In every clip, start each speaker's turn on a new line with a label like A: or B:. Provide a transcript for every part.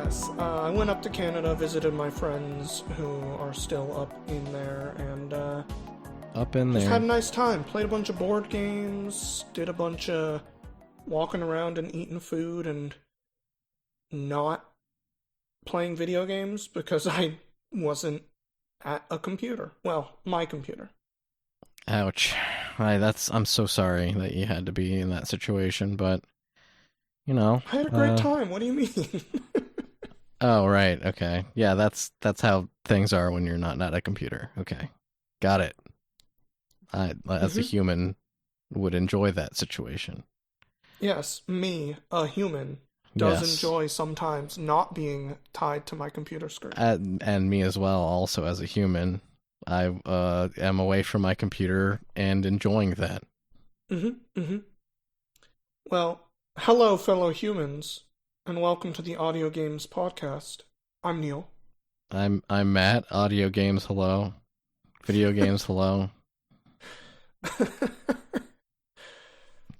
A: Yes, I went up to Canada, visited my friends who are still up in there, and
B: Up in
A: just had
B: there.
A: a nice time. Played a bunch of board games, did a bunch of walking around and eating food, and not playing video games because I wasn't at a computer. Well, my computer.
B: Ouch. I'm so sorry that you had to be in that situation, but you know,
A: I had a great time. What do you mean?
B: oh right, okay. Yeah, that's how things are when you're not at a computer. Okay. Got it. I as a
A: hmm
B: human would enjoy that situation.
A: Yes, me, a human, does
B: Yes.
A: enjoy sometimes not being tied to my computer screen.
B: And me as well, also as a human. I am away from my computer and enjoying that.
A: hmm Well, hello, fellow humans, and welcome to the Audio Games Podcast. I'm Neil.
B: I'm Matt. Audio games, hello. Video games, hello.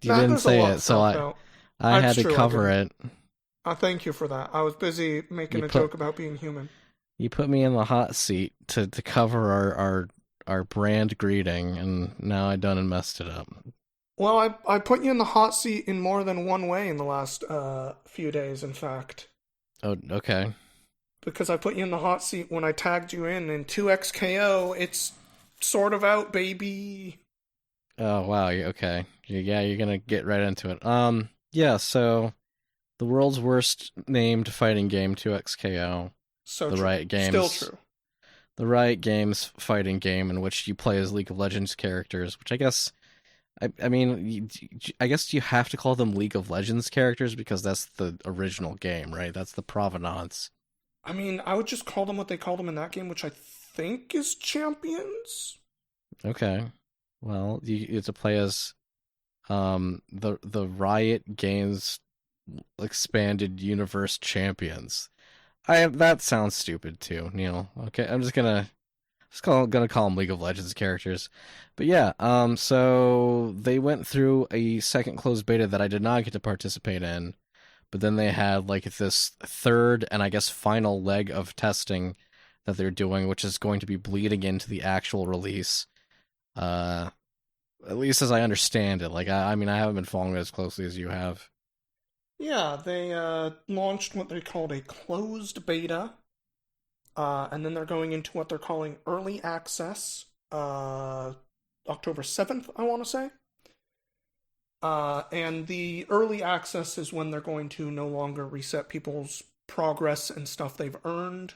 B: You
A: Matt,
B: didn't
A: there's a
B: say
A: lot
B: it,
A: to
B: so
A: talk
B: I
A: about.
B: I
A: It's
B: had to
A: true, I
B: cover
A: didn't.
B: it.
A: I thank you for that. I was busy
B: You
A: making a
B: put
A: joke about being human.
B: you put me in the hot seat to cover our brand greeting, and now I done and messed it up.
A: Well, I put you in the hot seat in more than one way in the last few days, in fact.
B: Oh, okay.
A: Because I put you in the hot seat when I tagged you in 2XKO. It's sort of out, baby.
B: Oh wow. Okay. Yeah, you're gonna get right into it. Yeah. So the world's worst named fighting game, 2XKO.
A: So
B: The
A: true.
B: Riot
A: Still
B: Games,
A: true.
B: the Riot Games fighting game in which you play as League of Legends characters. Which I guess, I mean, I guess you have to call them League of Legends characters because that's the original game, right? That's the provenance.
A: I mean, I would just call them what they called them in that game, which I think is champions.
B: Okay. Well, you get to play as the Riot Games expanded universe champions. That sounds stupid too, Neil. Okay, I'm gonna call them League of Legends characters. But yeah, so they went through a second closed beta that I did not get to participate in, but then they had like this third and I guess final leg of testing that they're doing, which is going to be bleeding into the actual release. Uh, at least as I understand it. Like I mean, I haven't been following it as closely as you have.
A: Yeah, they launched what they called a closed beta, and then they're going into what they're calling early access, October 7th, I want to say. And the early access is when they're going to no longer reset people's progress and stuff they've earned.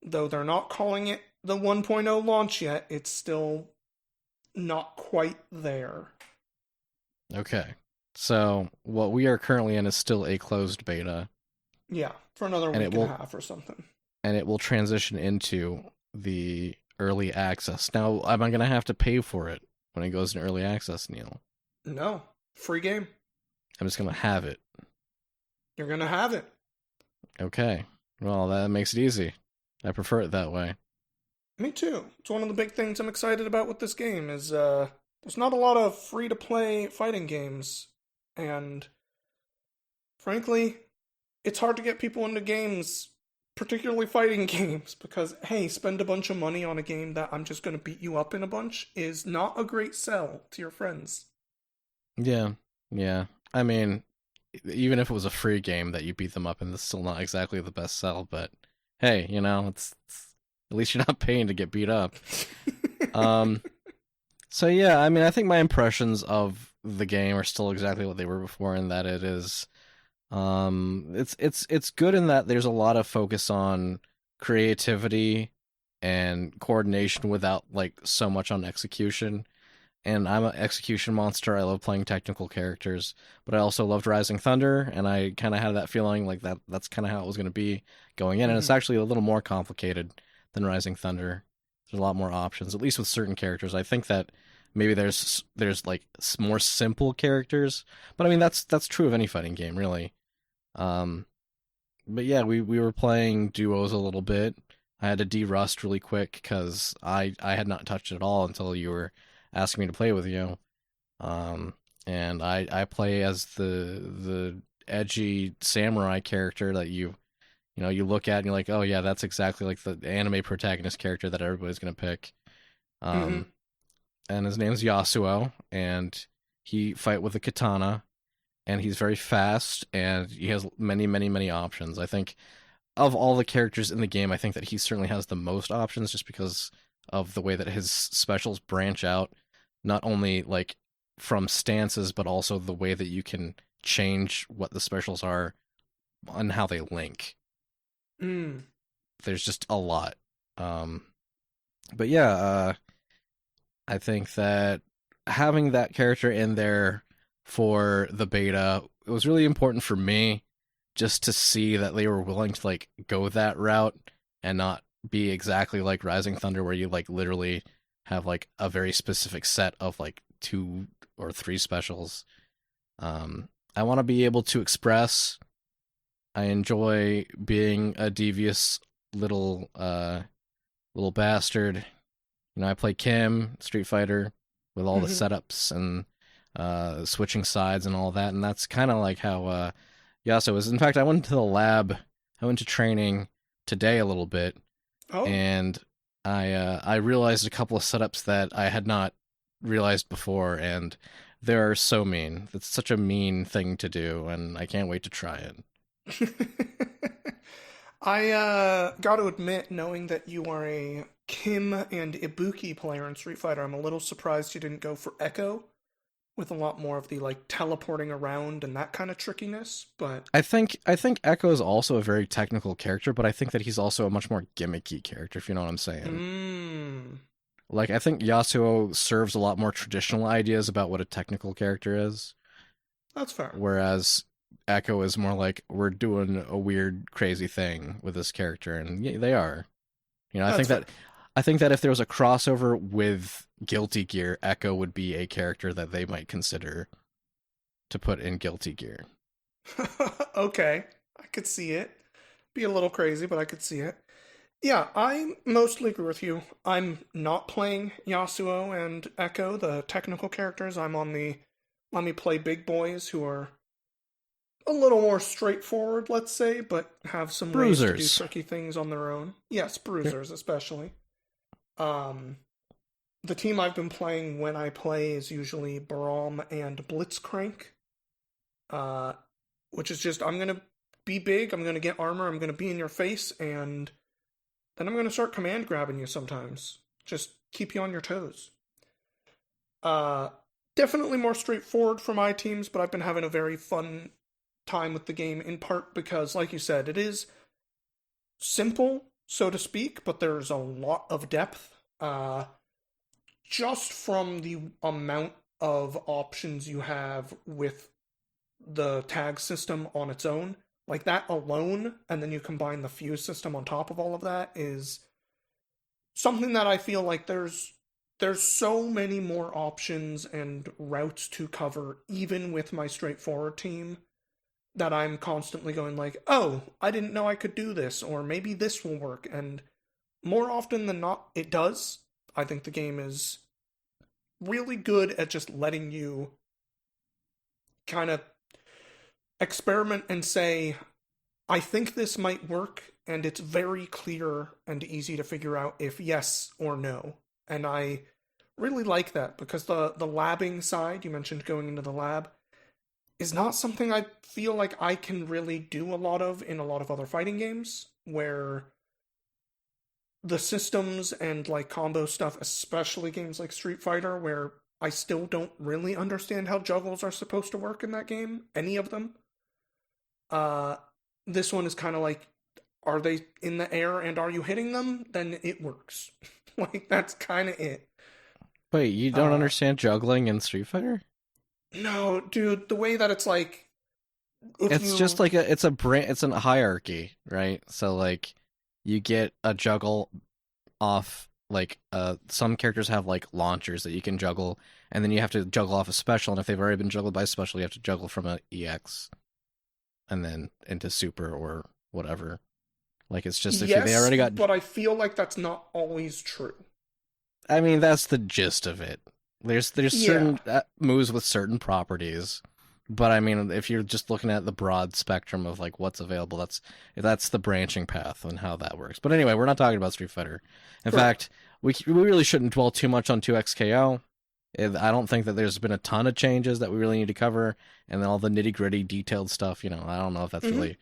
A: Though they're not calling it the 1.0 launch yet, it's still not quite there.
B: Okay. So what we are currently in is still a closed beta,
A: Yeah, for another
B: and it
A: week and a
B: will
A: half or something.
B: transition into the early access. Now, am I gonna have to pay for it when it goes in early access, Neil?
A: No, free game.
B: I'm just gonna have it.
A: You're gonna have it.
B: Okay. Well, that makes it easy. I prefer it that way.
A: Me too. It's one of the big things I'm excited about with this game is there's not a lot of free to play fighting games, and frankly, it's hard to get people into games, particularly fighting games, because hey, spend a bunch of money on a game that I'm just gonna beat you up in a bunch is not a great sell to your friends.
B: Yeah. Yeah. I mean, even if it was a free game that you beat them up in, it's still not exactly the best sell. But hey, it's at least you're not paying to get beat up. Um. So yeah, I mean, I think my impressions of the game are still exactly what they were before, in that it is, it's good in that there's a lot of focus on creativity and coordination without like so much on execution. And I'm an execution monster. I love playing technical characters, but I also loved Rising Thunder, and I kind of had that feeling like that's kind of how it was going to be going in, and it's
A: hmm
B: actually a little more complicated than Rising Thunder. There's a lot more options, at least with certain characters. I think that maybe there's like more simple characters, but I mean that's true of any fighting game, really. Um, but yeah, we were playing duos a little bit. I had to de-rust really quick because I had not touched it at all until you were asking me to play with you. Um, and I play as the edgy samurai character that You look at and you're like, oh yeah, that's exactly like the anime protagonist character that everybody's gonna pick.
A: Mm-hmm.
B: Um, and his name's Yasuo, and he fight with a katana, and he's very fast, and he has many, many, many options. I think of all the characters in the game, I think that he certainly has the most options, just because of the way that his specials branch out, not only like from stances, but also the way that you can change what the specials are and how they link.
A: Mm.
B: There's just a lot. Um, but yeah, I think that having that character in there for the beta, it was really important for me just to see that they were willing to like go that route and not be exactly like Rising Thunder, where you like literally have like a very specific set of like 2 or 3 specials. I want to be able to express. I enjoy being a devious little bastard. I play Kim Street Fighter with all the
A: Mm-hmm.
B: setups and switching sides and all that, and that's kind of like how Yasuo is. In fact, I went to the lab. I went to training today a little bit,
A: Oh.
B: and I realized a couple of setups that I had not realized before, and they're so mean. It's such a mean thing to do, and I can't wait to try it.
A: I got to admit, knowing that you are a Kim and Ibuki player in Street Fighter, I'm a little surprised you didn't go for Echo with a lot more of the like teleporting around and that kind of trickiness. But
B: I think Echo is also a very technical character, but I think that he's also a much more gimmicky character, if you know what I'm saying.
A: mm,
B: Like I think Yasuo serves a lot more traditional ideas about what a technical character is,
A: that's fair.
B: whereas Echo is more like we're doing a weird, crazy thing with this character, and yeah, they are. I
A: That's
B: think
A: fair.
B: that if there was a crossover with Guilty Gear, Echo would be a character that they might consider to put in Guilty Gear.
A: Okay, I could see it. Be a little crazy, but I could see it. Yeah, I mostly agree with you. I'm not playing Yasuo and Echo, the technical characters. I'm on the let me play big boys who are a little more straightforward, let's say, but have some ways to do
B: Bruisers.
A: tricky things on their own. Yes,
B: Yep.
A: bruisers especially. Um, the team I've been playing when I play is usually Braum and Blitzcrank, uh, which is just I'm gonna be big, I'm gonna get armor, I'm gonna be in your face, and then I'm gonna start command grabbing you sometimes. Just keep you on your toes. Uh, Definitely more straightforward for my teams, but I've been having a very fun time with the game in part because, like you said, it is simple, so to speak, but there's a lot of depth. Just from the amount of options you have with the tag system on its own, like that alone, and then you combine the fuse system on top of all of that is something that I feel like there's so many more options and routes to cover even with my straightforward team that I'm constantly going like, "Oh, I didn't know I could do this," or maybe this will work. And more often than not, it does. I think the game is really good at just letting you kind of experiment and say, "I think this might work," and it's very clear and easy to figure out if yes or no. And I really like that because the labbing side, you mentioned going into the lab, is not something I feel like I can really do a lot of in a lot of other fighting games where the systems and like combo stuff, especially games like Street Fighter, where I still don't really understand how juggles are supposed to work in that game, any of them. Uh, this one is kind of like, are they in the air and are you hitting them? Then it works. Like that's kind of it.
B: Wait, you don't
A: Uh,
B: understand juggling in Street Fighter?
A: no, dude, the way that it's like, if
B: It's just
A: you,
B: like it's a hierarchy, right? So like you get a juggle off like some characters have like launchers that you can juggle, and then you have to juggle off a special, and if they've already been juggled by a special, you have to juggle from a EX and then into super or whatever. Like it's just if they
A: yes,
B: already got.
A: but I feel like that's not always true.
B: I mean, that's the gist of it. There's
A: Yeah,
B: certain moves with certain properties, But I mean, if you're just looking at the broad spectrum of like what's available, that's the branching path and how that works. But anyway, we're not talking about Street Fighter. In
A: Correct.
B: fact, we really shouldn't dwell too much on 2XKO. I don't think that there's been a ton of changes that we really need to cover, and then all the nitty gritty detailed stuff. I don't know if that's
A: Mm-hmm.
B: really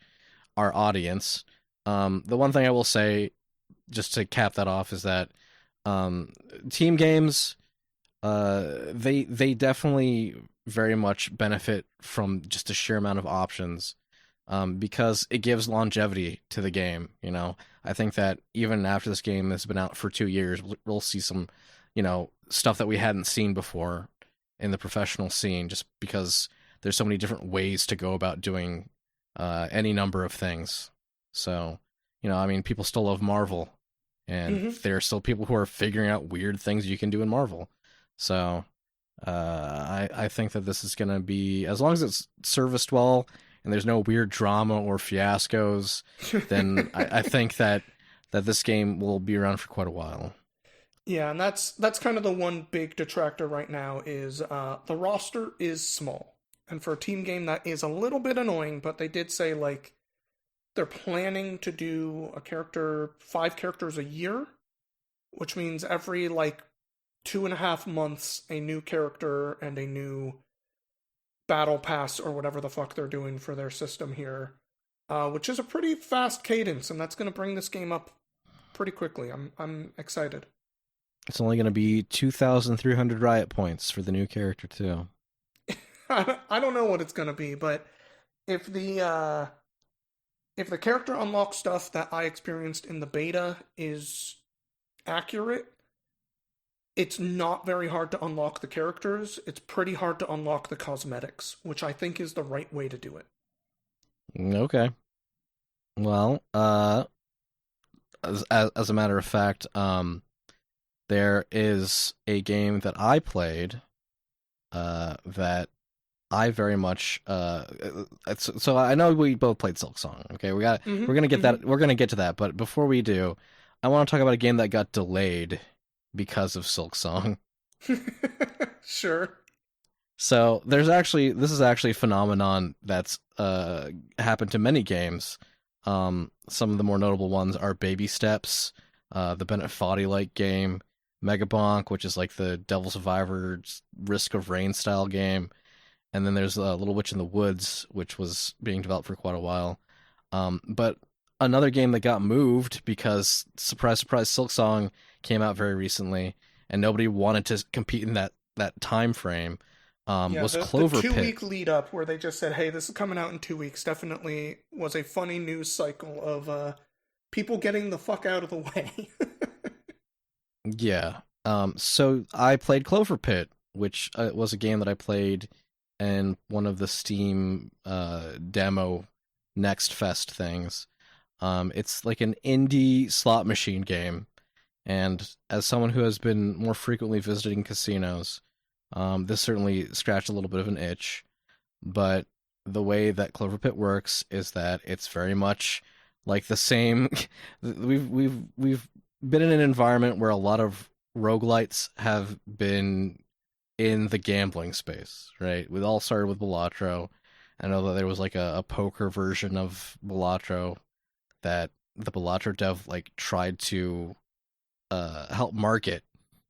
B: our audience. The one thing I will say, just to cap that off, is that um, team games, they definitely very much benefit from just a sheer amount of options, because it gives longevity to the game. I think that even after this game has been out for 2 years, we'll see some, stuff that we hadn't seen before in the professional scene, just because there's so many different ways to go about doing any number of things. So, I mean, people still love Marvel, and
A: Mm-hmm.
B: there are still people who are figuring out weird things you can do in Marvel. So, I think that this is going to be, as long as it's serviced well and there's no weird drama or fiascos, then I think that this game will be around for quite a while.
A: Yeah, and that's kind of the one big detractor right now is the roster is small. And for a team game that is a little bit annoying, but they did say like they're planning to do a character 5 characters a year, which means every like 2.5 months a new character and a new battle pass or whatever the fuck they're doing for their system here. Which is a pretty fast cadence, and that's gonna bring this game up pretty quickly. I'm excited.
B: It's only going to be 2,300 riot points for the new character too.
A: I don't know what it's gonna be, but if the uh, if the character unlock stuff that I experienced in the beta is accurate, it's not very hard to unlock the characters. It's pretty hard to unlock the cosmetics, which I think is the right way to do it.
B: Okay. Well, as a matter of fact, there is a game that I played that I very much so I know we both played Silksong. Okay, we're gonna get
A: Mm-hmm.
B: that we're gonna get to that, but before we do, I want to talk about a game that got delayed because of Silksong.
A: Mm-hmm. Sure.
B: So this is actually a phenomenon that's happened to many games. Some of the more notable ones are Baby Steps, the Bennett Foddy like game, Megabonk, which is like the Devil Survivor's Risk of Rain style game, and then there's Little Witch in the Woods, which was being developed for quite a while. But another game that got moved because surprise, surprise, Silksong came out very recently, and nobody wanted to compete in that time frame.
A: Yeah,
B: Was
A: the
B: Clover
A: two
B: Pit.
A: week lead up where they just said, "Hey, this is coming out in 2 weeks," definitely was a funny news cycle of people getting the fuck out of the way.
B: Yeah. So I played Clover Pit, which was a game that I played in one of the Steam demo Next Fest things. It's like an indie slot machine game, and as someone who has been more frequently visiting casinos, this certainly scratched a little bit of an itch. But the way that Clover Pit works is that it's very much like the same. We've been in an environment where a lot of roguelites have been in the gambling space, right? We all started with Balatro. I know that there was like a poker version of Balatro that the Balatro dev like tried to help market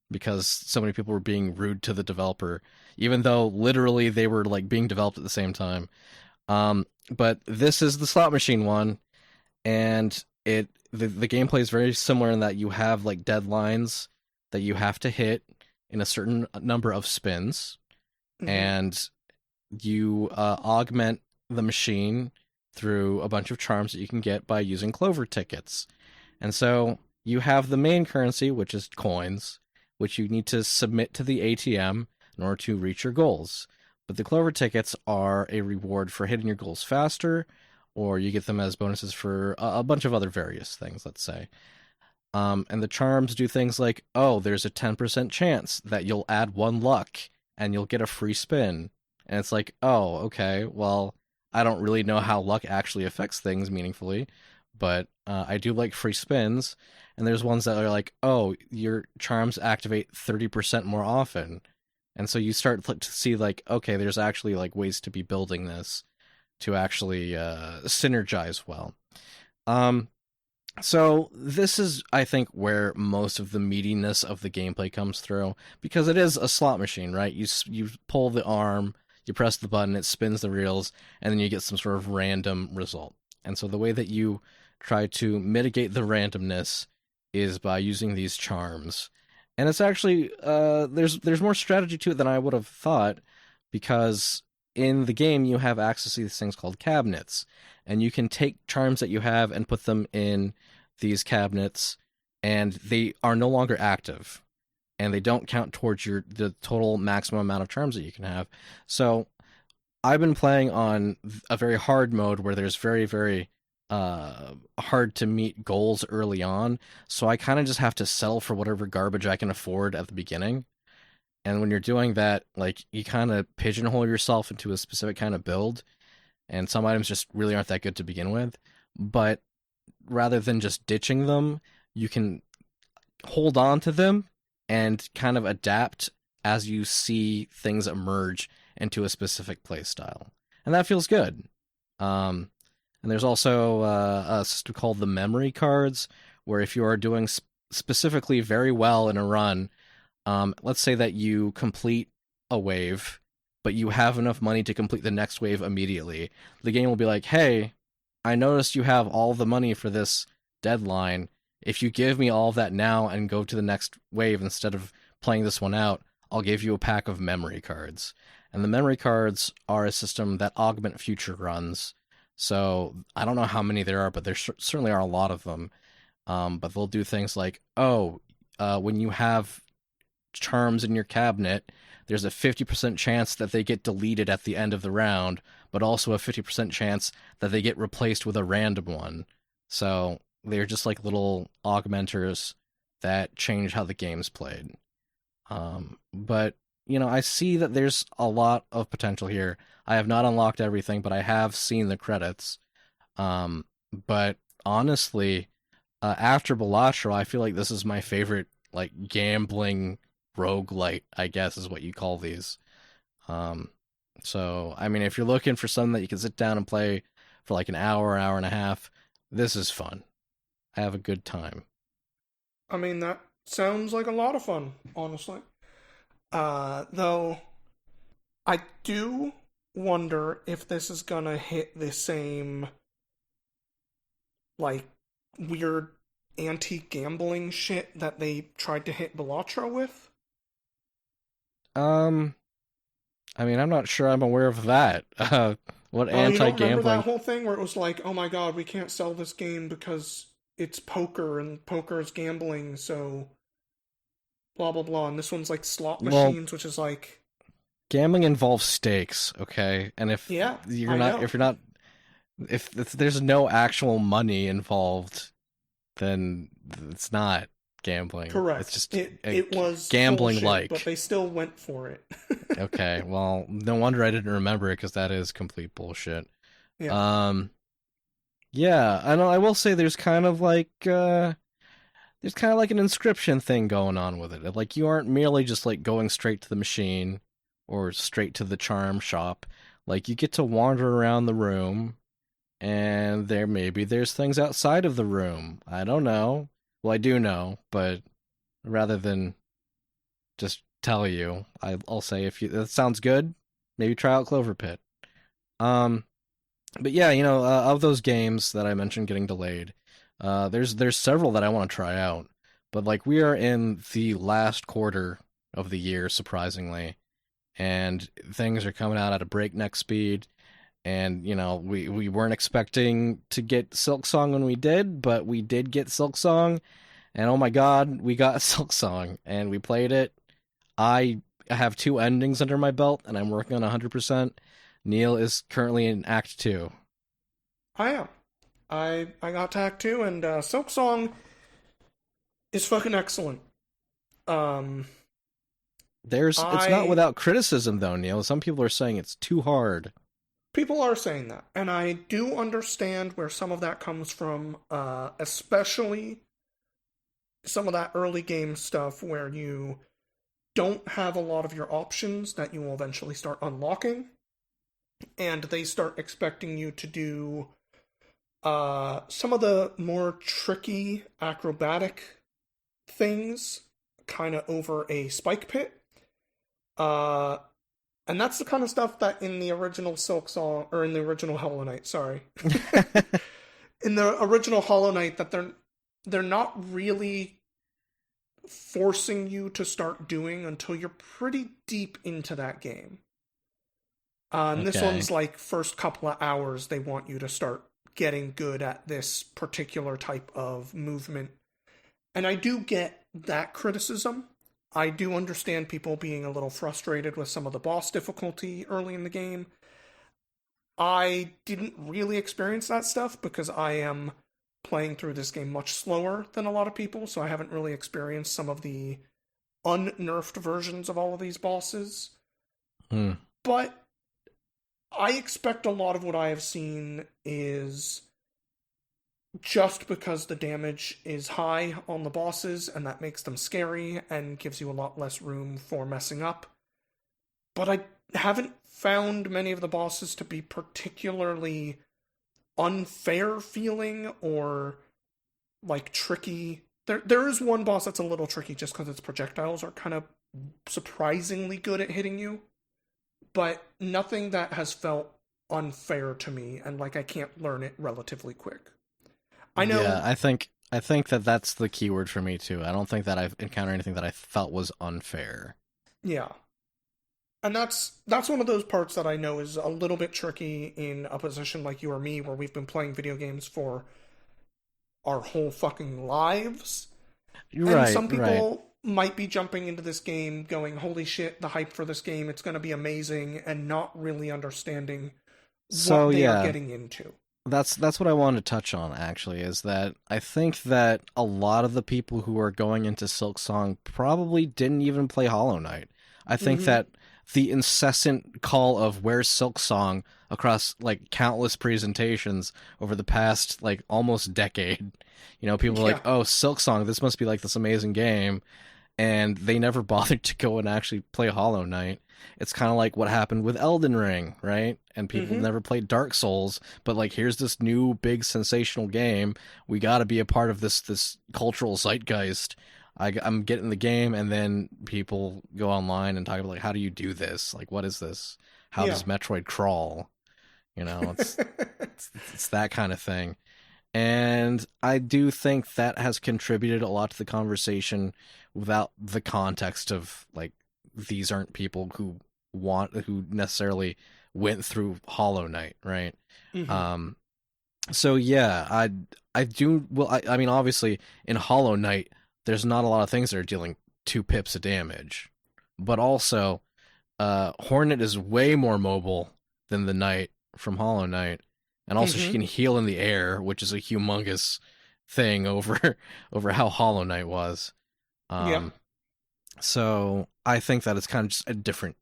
B: because so many people were being rude to the developer, even though literally they were like being developed at the same time. But this is the slot machine one, and the gameplay is very similar in that you have like deadlines that you have to hit in a certain number of spins,
A: Hmm.
B: and you augment the machine through a bunch of charms that you can get by using clover tickets. And so you have the main currency, which is coins, which you need to submit to the ATM in order to reach your goals. But the clover tickets are a reward for hitting your goals faster, or you get them as bonuses for a bunch of other various things, let's say. And the charms do things like, oh, there's a 10% chance that you'll add one luck and you'll get a free spin. And it's like, oh, okay, well, I don't really know how luck actually affects things meaningfully, but I do like free spins. And there's ones that are like, oh, your charms activate 30% more often. And so you start to see like, okay, there's actually like ways to be building this to actually synergize well. Um, so this is, I think, where most of the meatiness of the gameplay comes through, because it is a slot machine, right? You pull the arm, you press the button, it spins the reels, and then you get some sort of random result. And so the way that you try to mitigate the randomness is by using these charms. And it's actually there's more strategy to it than I would have thought, because in the game you have access to these things called cabinets, and you can take charms that you have and put them in these cabinets, and they are no longer active, and they don't count towards the total maximum amount of charms that you can have. So I've been playing on a very hard mode where there's very hard to meet goals early on, so I kind of just have to settle for whatever garbage I can afford at the beginning. And when you're doing that, like, you kind of pigeonhole yourself into a specific kind of build, and some items just really aren't that good to begin with. But rather than just ditching them, you can hold on to them and kind of adapt as you see things emerge into a specific play style. And that feels good. And there's also a system called the memory cards, where if you are doing specifically very well in a run, let's say that you complete a wave, but you have enough money to complete the next wave immediately, the game will be like, hey, I noticed you have all the money for this deadline. If you give me all of that now and go to the next wave instead of playing this one out, I'll give you a pack of memory cards. And the memory cards are a system that augment future runs. So I don't know how many there are, but there certainly are a lot of them. But they'll do things like, when you have charms in your cabinet, there's a 50% chance that they get deleted at the end of the round, but also a 50% chance that they get replaced with a random one. So they're just like little augmenters that change how the game's played. But, I see that there's a lot of potential here. I have not unlocked everything, but I have seen the credits. But honestly, after Balatro, I feel like this is my favorite, like, gambling roguelite, I guess is what you call these. So, I mean, if you're looking for something that you can sit down and play for like an hour and a half, this is fun. I have a good time.
A: I mean, that sounds like a lot of fun, honestly. Though, I do wonder if this is gonna hit the same, like, weird anti-gambling shit that they tried to hit Balatro with.
B: Um, I mean, I'm not sure I'm aware of that. What
A: Oh, you don't remember that
B: anti-gambling?
A: whole thing where it was like, oh my god, we can't sell this game because it's poker and poker is gambling, so blah blah blah. And this one's like slot
B: Well,
A: machines, which is like,
B: gambling involves stakes, okay? And
A: yeah, I know.
B: if there's no actual money involved, then it's not gambling. It's
A: Correct.
B: just
A: It was
B: gambling
A: bullshit, but
B: like.
A: they still went for it.
B: Okay, well, no wonder I didn't remember it, because that is complete bullshit.
A: Yeah.
B: Um, yeah, I know. I will say there's kind of like an inscription thing going on with it. Like, you aren't merely just like going straight to the machine or straight to the charm shop. Like, you get to wander around the room, and there's things outside of the room. I don't know. Well, I do know, but rather than just tell you, I'll say, if you that sounds good, maybe try out Clover Pit. Um, but yeah, of those games that I mentioned getting delayed, there's several that I want to try out. But like, we are in the last quarter of the year, surprisingly, and things are coming out at a breakneck speed. And we weren't expecting to get Silksong when we did, but we did get Silksong, and oh my god, we got Silksong, and we played it. I have two endings under my belt, and I'm working on 100%. Neil is currently in Act 2.
A: I am. I got to Act 2, and Silk Song is fucking excellent. Um,
B: It's not
A: I
B: without criticism, though, Neil. Some people are saying it's too hard.
A: People are saying that, and I do understand where some of that comes from, especially some of that early game stuff where you don't have a lot of your options that you will eventually start unlocking, and they start expecting you to do some of the more tricky acrobatic things kind of over a spike pit. Uh, and that's the kind of stuff that in the original Silksong, or in the original Hollow Knight, sorry. In the original Hollow Knight, that they're not really forcing you to start doing until you're pretty deep into that game. And this
B: Okay.
A: one's like first couple of hours they want you to start getting good at this particular type of movement. And I do get that criticism. I do understand people being a little frustrated with some of the boss difficulty early in the game. I didn't really experience that stuff because I am playing through this game much slower than a lot of people, so I haven't really experienced some of the unnerfed versions of all of these bosses.
B: Hmm.
A: But I expect a lot of what I have seen is just because the damage is high on the bosses and that makes them scary and gives you a lot less room for messing up. But I haven't found many of the bosses to be particularly unfair feeling or like tricky. There is one boss that's a little tricky just because its projectiles are kind of surprisingly good at hitting you, but nothing that has felt unfair to me and like I can't learn it relatively quick. I
B: Yeah,
A: know,
B: I think that that's the keyword for me too. I don't think that I've encountered anything that I felt was unfair.
A: yeah. And that's one of those parts that I know is a little bit tricky in a position like you or me where we've been playing video games for our whole fucking lives. And
B: Right,
A: some
B: right.
A: people might be jumping into this game going, holy shit, the hype for this game, it's going to be amazing, and not really understanding
B: So
A: what they are
B: yeah,
A: getting into.
B: that's what I wanted to touch on actually, is that I think that a lot of the people who are going into Silksong probably didn't even play Hollow Knight. I think
A: Mm
B: that the incessant call of "Where's Silksong" across like countless presentations over the past like almost decade,
A: hmm.
B: people are like,
A: Yeah.
B: "Oh, Silksong, this must be like this amazing game," and they never bothered to go and actually play Hollow Knight. It's kind of like what happened with Elden Ring, right? And
A: Mm
B: people
A: hmm.
B: never played Dark Souls, but like here's this new big sensational game. We got to be a part of this cultural zeitgeist. I'm getting the game, and then people go online and talk about like, how do you do this? Like, what is this? How
A: Yeah.
B: does Metroid crawl? It's that kind of thing. And I do think that has contributed a lot to the conversation without the context of like these aren't people who necessarily went through Hollow Knight, right?
A: mm hmm.
B: Um so yeah, I do well I mean obviously in Hollow Knight there's not a lot of things that are dealing 2 pips of damage. But also Hornet is way more mobile than the Knight from Hollow Knight, and
A: Mm
B: also she
A: hmm.
B: can heal in the air, which is a humongous thing over over how Hollow Knight was.
A: Yeah.
B: Um, so I think that it's kind of just a different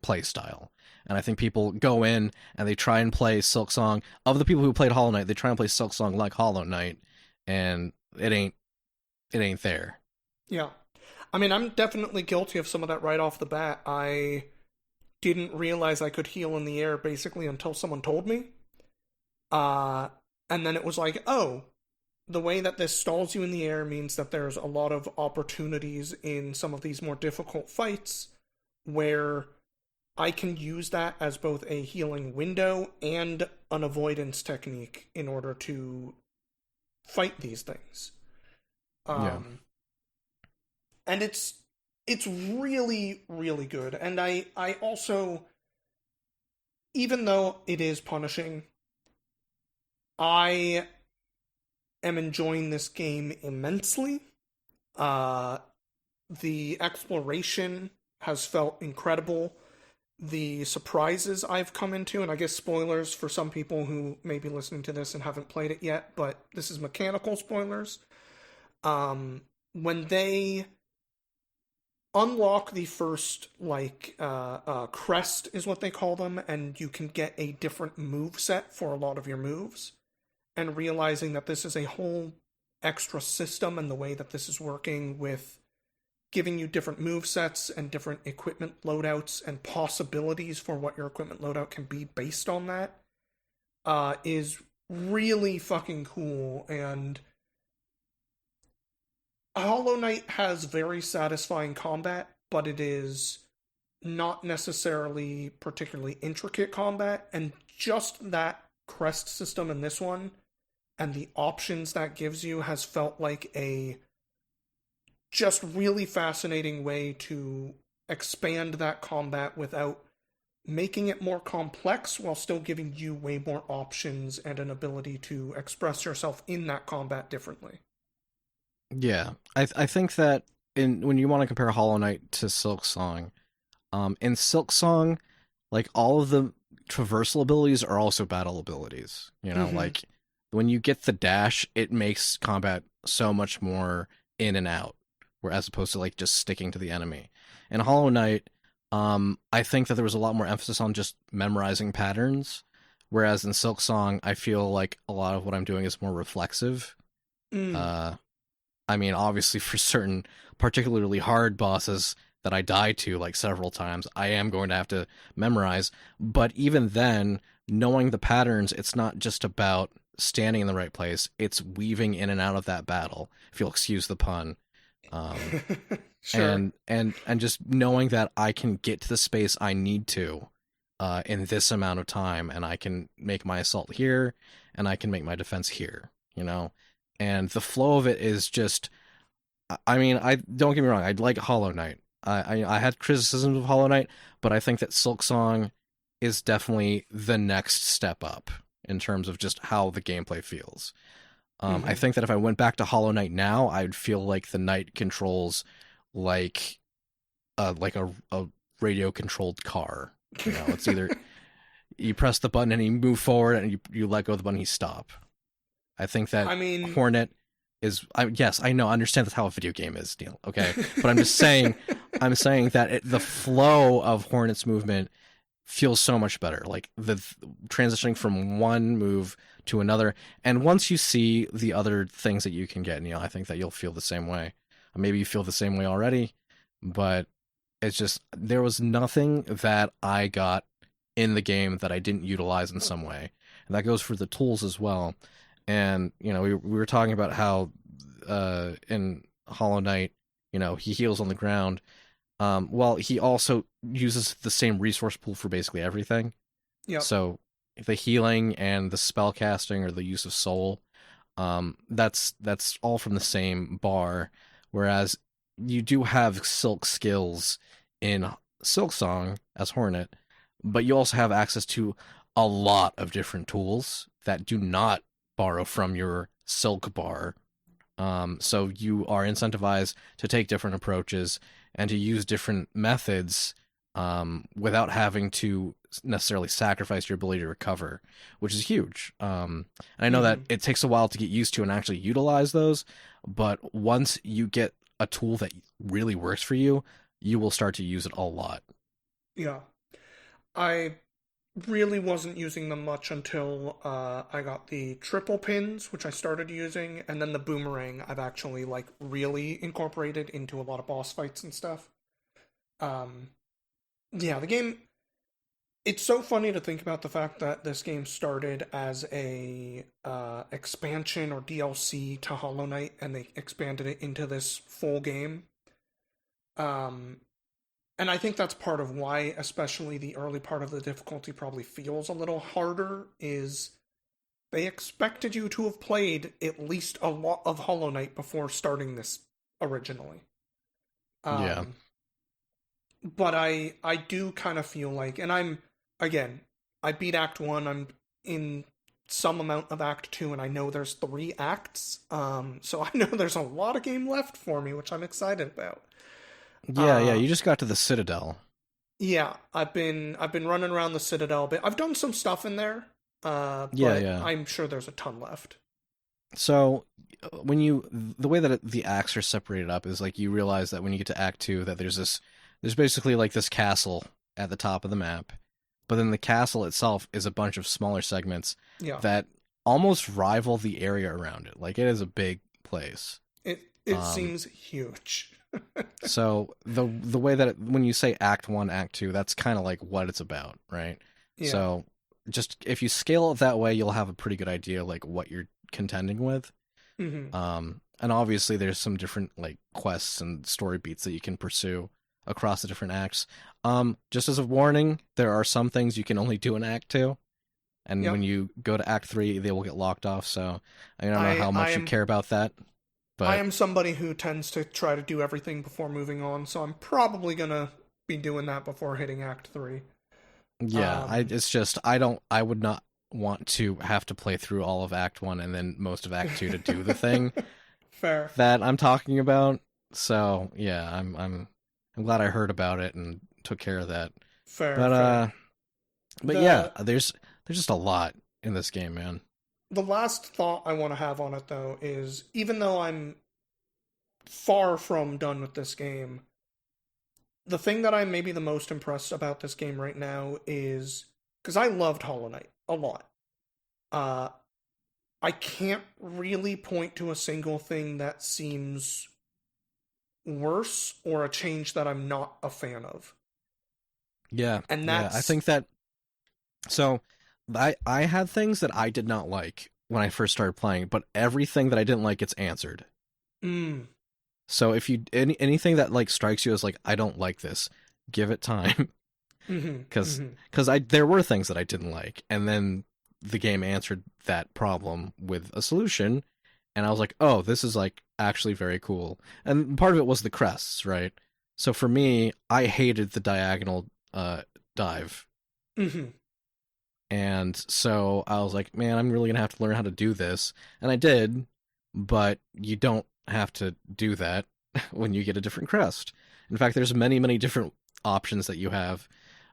B: play style, and I think people go in and they try and play Silksong. Of the people who played Hollow Knight, they try and play Silksong like Hollow Knight, and it ain't there.
A: Yeah. I mean, I'm definitely guilty of some of that right off the bat. I didn't realize I could heal in the air basically until someone told me. Uh, and then it was like, oh, the way that this stalls you in the air means that there's a lot of opportunities in some of these more difficult fights where I can use that as both a healing window and an avoidance technique in order to fight these things.
B: Yeah.
A: Um, and it's really really good. And I also, even though it is punishing, I am enjoying this game immensely. Uh, the exploration has felt incredible. The surprises I've come into, and I guess spoilers for some people who may be listening to this and haven't played it yet, but this is mechanical spoilers. When they unlock the first crest is what they call them, and you can get a different move set for a lot of your moves, and realizing that this is a whole extra system and the way that this is working with giving you different move sets and different equipment loadouts and possibilities for what your equipment loadout can be based on that, is really fucking cool. And Hollow Knight has very satisfying combat, but it is not necessarily particularly intricate combat, and just that crest system in this one and the options that gives you has felt like a just really fascinating way to expand that combat without making it more complex while still giving you way more options and an ability to express yourself in that combat differently.
B: Yeah, I think that in when you want to compare Hollow Knight to Silksong, in Silksong, like all of the traversal abilities are also battle abilities. You know,
A: Mm-hmm.
B: like when you get the dash, it makes combat so much more in and out, where as opposed to like just sticking to the enemy. In Hollow Knight, I think that there was a lot more emphasis on just memorizing patterns, whereas in Silksong, I feel like a lot of what I'm doing is more reflexive.
A: Mm.
B: Uh, I mean, obviously, for certain particularly hard bosses that I die to like several times, I am going to have to memorize. But even then, knowing the patterns, it's not just about standing in the right place, it's weaving in and out of that battle, if you'll excuse the pun. Um,
A: Sure.
B: and just knowing that I can get to the space I need to in this amount of time, and I can make my assault here, and I can make my defense here, you know? And the flow of it is just, I mean, I don't get me wrong, I like Hollow Knight. I had criticisms of Hollow Knight, but I think that Silksong is definitely the next step up in terms of just how the gameplay feels. I
A: Mm-hmm.
B: think that if I went back to Hollow Knight now, I'd feel like the knight controls like a radio controlled car. You know, it's either you press the button and you move forward, and you let go of the button, you stop. I think that
A: I mean,
B: Hornet is. Yes, I know, I understand that's how a video game is, Neil. Okay, but I'm just saying, I'm saying that the flow of Hornet's movement feels so much better. Like the transitioning from one move to another, and once you see the other things that you can get, Neil, I think that you'll feel the same way. Maybe you feel the same way already, but it's just there was nothing that I got in the game that I didn't utilize in some way, and that goes for the tools as well. And you know, we were talking about how in Hollow Knight, you know, he heals on the ground. Well, he also uses the same resource pool for basically everything.
A: yep.
B: So the healing and the spell casting or the use of soul, that's all from the same bar. Whereas you do have silk skills in Silksong as Hornet, but you also have access to a lot of different tools that do not borrow from your silk bar. So you are incentivized to take different approaches and to use different methods without having to necessarily sacrifice your ability to recover, which is huge. And I know that
A: Mm-hmm.
B: it takes a while to get used to and actually utilize those, but once you get a tool that really works for you, you will start to use it a lot.
A: Yeah. I really wasn't using them much until I got the triple pins, which I started using, and then the boomerang I've actually like really incorporated into a lot of boss fights and stuff. Um, yeah, the game. It's so funny to think about the fact that this game started as a expansion or DLC to Hollow Knight, and they expanded it into this full game. Um, and I think that's part of why, especially the early part of the difficulty probably feels a little harder, is they expected you to have played at least a lot of Hollow Knight before starting this originally.
B: Yeah.
A: Um, but I do kind of feel like, and I'm again, I beat Act One. I'm in some amount of Act Two, and I know there's three acts. So I know there's a lot of game left for me, which I'm excited about.
B: Yeah, yeah,
A: Uh,
B: you just got to the Citadel.
A: yeah, I've been running around the Citadel a bit. I've done some stuff in there,
B: Yeah,
A: but
B: yeah.
A: I'm sure there's a ton left.
B: So when you the way that the acts are separated up is like you realize that when you get to Act Two that there's basically like this castle at the top of the map, but then the castle itself is a bunch of smaller segments
A: Yeah,
B: that almost rival the area around it. Like it is a big place.
A: it
B: Um,
A: seems huge.
B: So the way that when you say Act 1, Act 2, that's kind of like what it's about, right?
A: Yeah.
B: So just if you scale it that way, you'll have a pretty good idea like what you're contending with.
A: Hmm.
B: And obviously there's some different like quests and story beats that you can pursue across the different acts. Just as a warning, there are some things you can only do in Act 2, and when
A: Yep.
B: you go to Act 3, they will get locked off. So I don't know
A: I
B: how
A: I
B: much you
A: am
B: care about that,
A: I
B: but
A: am somebody who tends to try to do everything before moving on, so I'm probably gonna be doing that before hitting Act 3.
B: yeah,
A: Um,
B: it's just I would not want to have to play through all of Act 1 and then most of Act 2 to do the thing
A: fair,
B: that I'm talking about. So, yeah, I'm glad I heard about it and took care of that.
A: fair,
B: But
A: fair.
B: yeah,
A: The
B: there's just a lot in this game, man.
A: the last thought I want to have on it though is even though I'm far from done with this game, the thing that I'm maybe the most impressed about this game right now is because I loved Hollow Knight a lot. Uh, I can't really point to a single thing that seems worse or a change that I'm not a fan of.
B: Yeah.
A: And
B: Yeah, I
A: that's
B: think that so I had things that I did not like when I first started playing, but everything that I didn't like gets answered.
A: mm,
B: So if you anything that like strikes you as like I don't like this, give it time
A: mhm,
B: cuz
A: mhm,
B: I there were things that I didn't like, and then the game answered that problem with a solution, and I was like, "Oh, this is like actually very cool." And part of it was the crests, right? So for me, I hated the diagonal dive.
A: mhm.
B: And so I was like, man, I'm really going to have to learn how to do this. And I did, but you don't have to do that when you get a different crest. In fact, there's many, many different options that you have.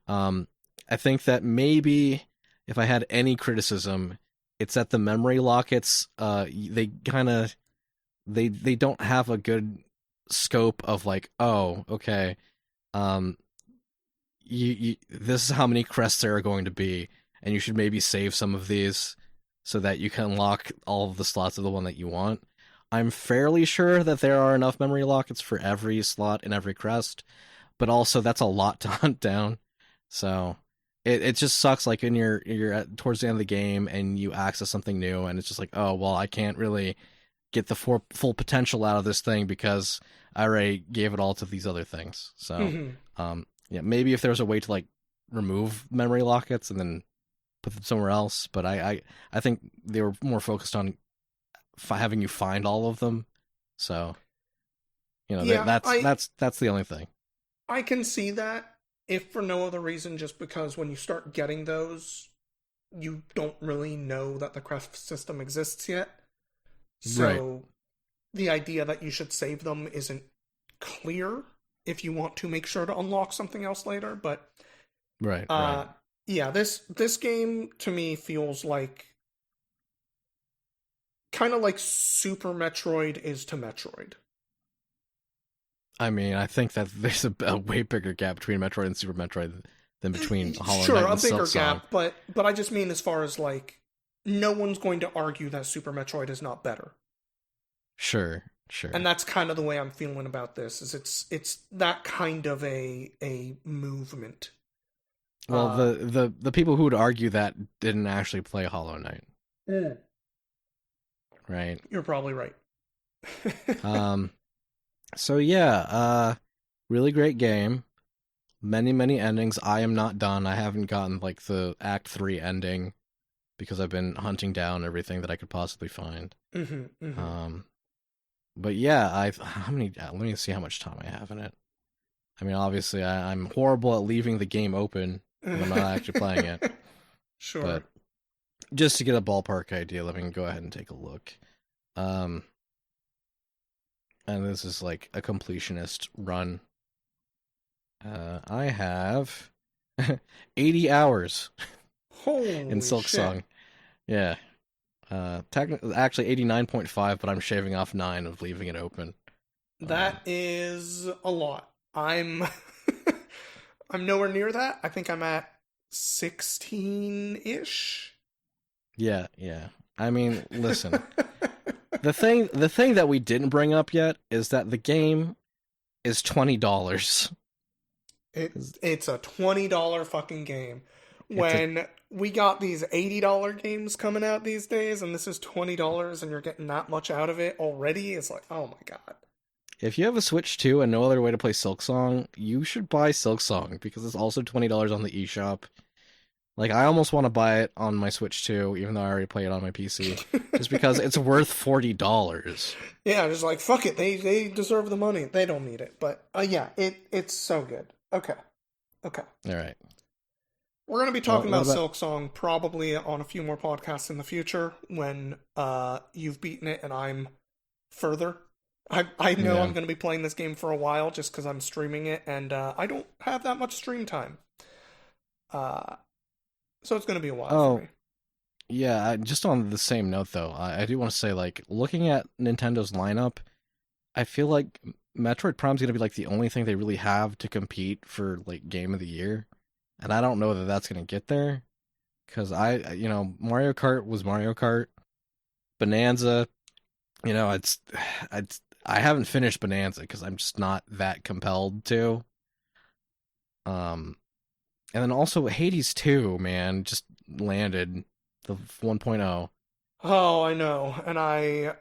B: Um, I think that maybe if I had any criticism, it's that the memory lockets, they kind of they don't have a good scope of like, oh, okay, um, you this is how many crests there are going to be, and you should maybe save some of these so that you can unlock all of the slots of the one that you want. I'm fairly sure that there are enough memory lockets for every slot in every crest, but also that's a lot to hunt down. So it just sucks like when you're towards the end of the game and you access something new and it's just like, oh well, I can't really get the full potential out of this thing because I already gave it all to these other things. So,
A: Mhm.
B: yeah, maybe if there was a way to like remove memory lockets and then put them somewhere else, but I think they were more focused on having you find all of them. So,
A: Yeah,
B: that's the only thing.
A: I can see that if for no other reason just because when you start getting those you don't really know that the craft system exists yet.
B: Right,
A: So the idea that you should save them isn't clear if you want to make sure to unlock something else later, but
B: right, right.
A: uh yeah, this game to me feels like kind of like Super Metroid is to Metroid.
B: I mean, I think that there's a way bigger gap between Metroid and Super Metroid than between Hollow
A: Sure,
B: Knight
A: a
B: and
A: bigger
B: Silksong.
A: gap, but I just mean as far as like no one's going to argue that Super Metroid is not better.
B: Sure,
A: And
B: sure.
A: that's kind of the way I'm feeling about this is it's that kind of a movement.
B: Well,
A: Uh
B: the people who would argue that didn't actually play Hollow Knight,
A: Mm.
B: right?
A: You're probably right.
B: Um, so yeah, really great game. Many, many endings. I am not done. I haven't gotten like the Act 3 ending because I've been hunting down everything that I could possibly find.
A: Hmm. Hmm.
B: Um, but yeah, how many? Let me see how much time I have in it. I mean, obviously, I'm horrible at leaving the game open when I'm not actually playing it.
A: Sure.
B: But just to get a ballpark idea, let me go ahead and take a look. Um, and this is like a completionist run. I have 80 hours in
A: Holy shit.
B: Silksong. Yeah. Actually 89.5, but I'm shaving off 9 of leaving it open.
A: That
B: Um,
A: is a lot. I'm I'm nowhere near that. I think I'm at 16-ish.
B: yeah, yeah. I mean, listen. The thing that we didn't bring up yet is that the game is $20.
A: It's a $20 fucking game.
B: It's a
A: When we got these $80 games coming out these days, and this is $20 and you're getting that much out of it already, it's like, oh my god.
B: If you have a Switch 2 and no other way to play Silksong, you should buy Silksong because it's also $20 on the eShop. Like, I almost want to buy it on my Switch 2, even though I already play it on my PC, just because it's worth $40.
A: Yeah, just like fuck it. They deserve the money. They don't need it. But yeah, it's so good. Okay. Okay.
B: All right.
A: We're gonna be
B: Well,
A: talking
B: what
A: about
B: about?
A: Silksong probably on a few more podcasts in the future when you've beaten it and I'm further. I know I'm
B: Yeah.
A: gonna be playing this game for a while just because I'm streaming it and I don't have that much stream time. Uh so it's gonna be a while for
B: Oh,
A: me.
B: yeah. Just on the same note, though, I do want to say, like, looking at Nintendo's lineup, I feel like Metroid Prime's gonna be like the only thing they really have to compete for like Game of the Year, and I don't know that that's gonna get there because Mario Kart was Mario Kart, Bonanza, it's, I haven't finished Bonanza because I'm just not that compelled to. Um, and then also Hades 2, man, just landed the 1.0.
A: Oh, I know. And I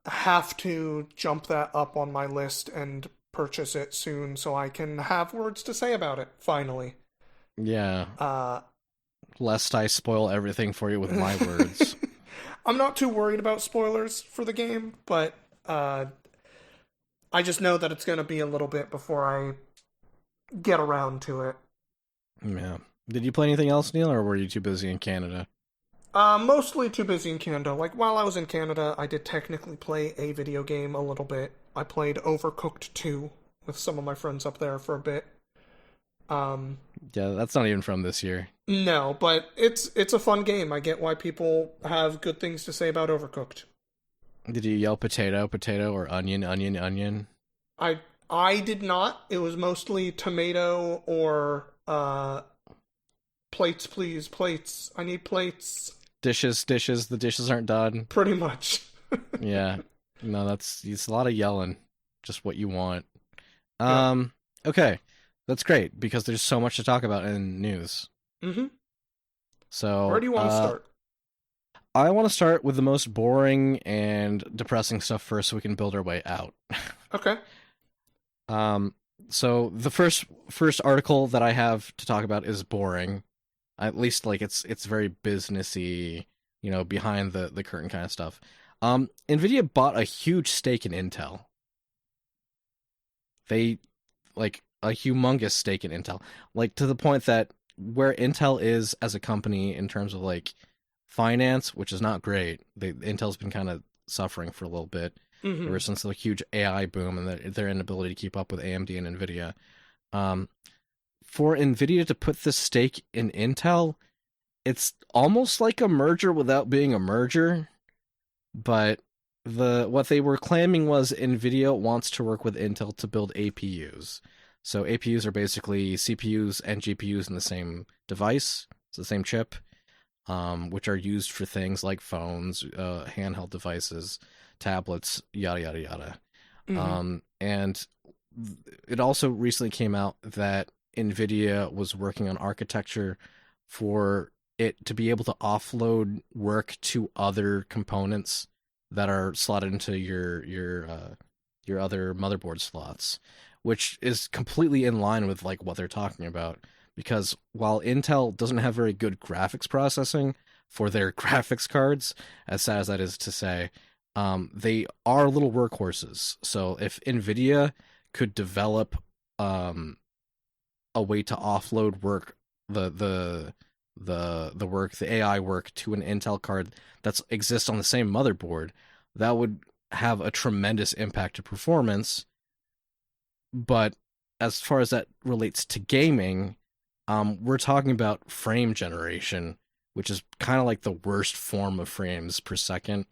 A: have to jump that up on my list and purchase it soon so I can have words to say about it, finally.
B: Yeah,
A: Uh,
B: lest I spoil everything for you with my words.
A: I'm not too worried about spoilers for the game, but uh, I just know that it's going to be a little bit before I get around to it.
B: Yeah. Did you play anything else, Neil, or were you too busy in Canada?
A: Mostly too busy in Canada. Like, while I was in Canada, I did technically play a video game a little bit. I played Overcooked 2 with some of my friends up there for a bit. Um,
B: Yeah, that's not even from this year.
A: no, but it's a fun game. I get why people have good things to say about Overcooked.
B: Did you yell potato, potato, or onion, onion, onion?
A: I I did not. It was mostly tomato or plates, please, plates. I need plates.
B: Dishes, dishes, the dishes aren't done.
A: Pretty much.
B: Yeah. No, it's a lot of yelling. Just what you want.
A: Yep.
B: Um, okay. That's great because there's so much to talk about in news.
A: Mhm. Where
B: So,
A: do you want to start?
B: I want to start with the most boring and depressing stuff first so we can build our way out.
A: Okay.
B: Um, so the first article that I have to talk about is boring. At least like it's very businessy, behind the curtain kind of stuff. Nvidia bought a huge stake in Intel. They like a humongous stake in Intel, like to the point that where Intel is as a company in terms of like finance, which is not great. Intel's been kind of suffering for a little bit ever
A: Mhm.
B: since the huge AI boom and their inability to keep up with AMD and Nvidia. Um, for Nvidia to put this stake in Intel, it's almost like a merger without being a merger, but what they were claiming was Nvidia wants to work with Intel to build APUs. So APUs are basically CPUs and GPUs in the same device, it's the same chip, which are used for things like phones, handheld devices, tablets, yada yada yada.
A: Mhm.
B: And it also recently came out that NVIDIA was working on architecture for it to be able to offload work to other components that are slotted into your other motherboard slots, which is completely in line with like what they're talking about. Because while Intel doesn't have very good graphics processing for their graphics cards, as sad as that is to say, they are little workhorses. So if NVIDIA could develop um, a way to offload work, the the the work, the AI work to an Intel card that exists on the same motherboard, that would have a tremendous impact to performance. But as far as that relates to gaming, we're talking about frame generation, which is kind of like the worst form of frames per second.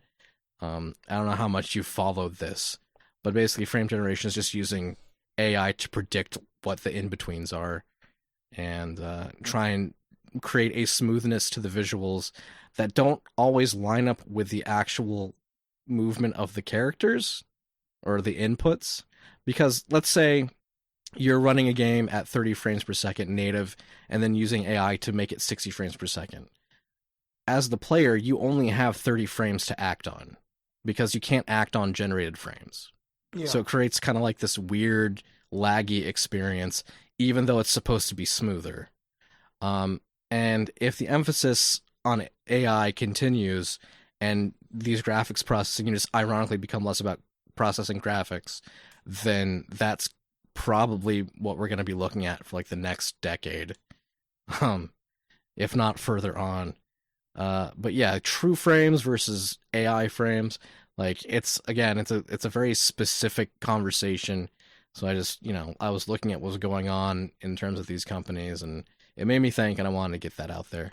B: I don't know how much you followed this, but basically, frame generation is just using AI to predict what the in betweens are and try and create a smoothness to the visuals that don't always line up with the actual movement of the characters. or the inputs. Because let's say you're running a game at 30 frames per second native and then using AI to make it 60 frames per second. As the player, you only have 30 frames to act on because you can't act on generated frames.
A: Yeah.
B: So it creates kind of like this weird, laggy experience, even though it's supposed to be smoother. Um, and if the emphasis on AI continues and these graphics processing just ironically become less about processing graphics, then that's probably what we're going to be looking at for like the next decade, um, if not further on. But yeah, true frames versus AI frames, like it's a very specific conversation. So I just I was looking at what was going on in terms of these companies, and it made me think, and I wanted to get that out there.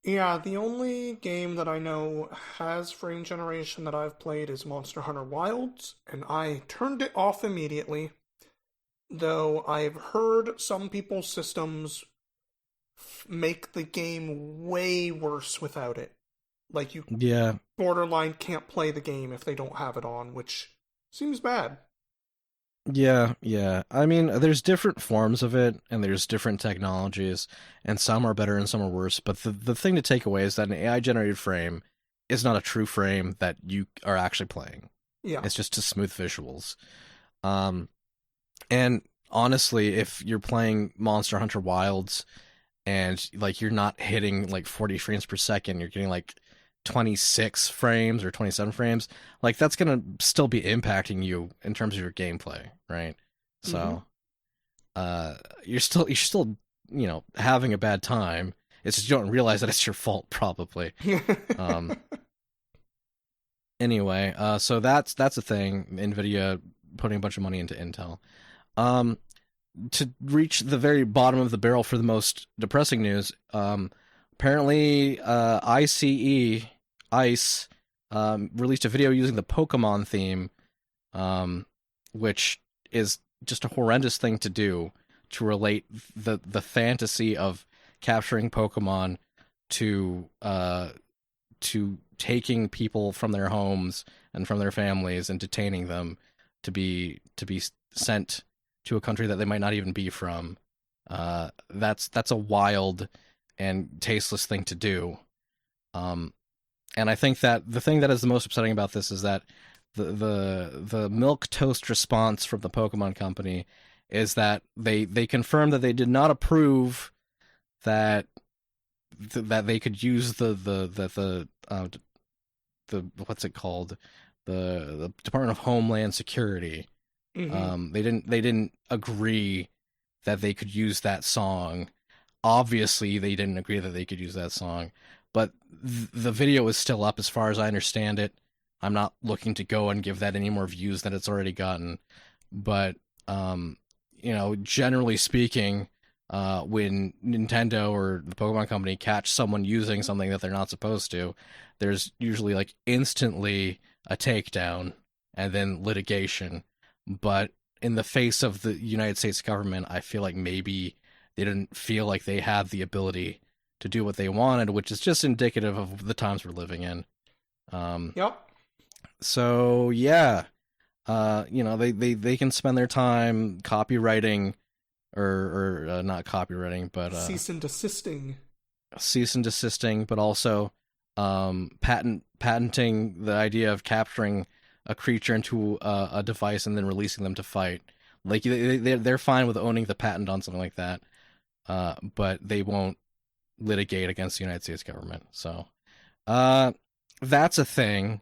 A: Yeah, the only game that I know has frame generation that I've played is Monster Hunter Wilds, and I turned it off immediately. Though I've heard some people's systems make the game way worse without it. Like you
B: Yeah,
A: borderline can't play the game if they don't have it on, which seems bad.
B: yeah. I mean, there's different forms of it, and there's different technologies, and some are better and some are worse. But the thing to take away is that an AI generated frame is not a true frame that you are actually playing.
A: Yeah.
B: It's just to smooth visuals. Um, and honestly, if you're playing Monster Hunter Wilds and like you're not hitting like 40 frames per second, you're getting like 26 frames or 27 frames, like that's going to still be impacting you in terms of your gameplay, right?
A: Mm-hmm.
B: So, you're still having a bad time. It's just you don't realize that it's your fault probably. Um anyway, so that's a thing, Nvidia putting a bunch of money into Intel. Um to reach the very bottom of the barrel for the most depressing news, apparently ICE released a video using the Pokemon theme, which is just a horrendous thing to do to relate the fantasy of capturing Pokemon to taking people from their homes and from their families and detaining them to be sent to a country that they might not even be from. That's a wild and tasteless thing to do. And I think that the thing that is the most upsetting about this is that the milk toast response from the Pokemon Company is that they confirmed that they did not approve that that they could use the what's it called, the Department of Homeland Security.
A: Mm-hmm.
B: They didn't agree that they could use that song. Obviously, they didn't agree that they could use that song, but the video is still up as far as I understand it. I'm not looking to go and give that any more views than it's already gotten, but generally speaking, when Nintendo or the Pokemon Company catch someone using something that they're not supposed to, there's usually like instantly a takedown and then litigation. But in the face of the United States government, I feel like maybe they didn't feel like they had the ability to do what they wanted, which is just indicative of the times we're living in. Um,
A: Yep.
B: so yeah, they can spend their time copywriting or not copywriting, but
A: Cease and desisting.
B: cease and desisting, but also patenting the idea of capturing a creature into a device and then releasing them to fight. Like they're fine with owning the patent on something like that, but they won't litigate against the United States government. So that's a thing.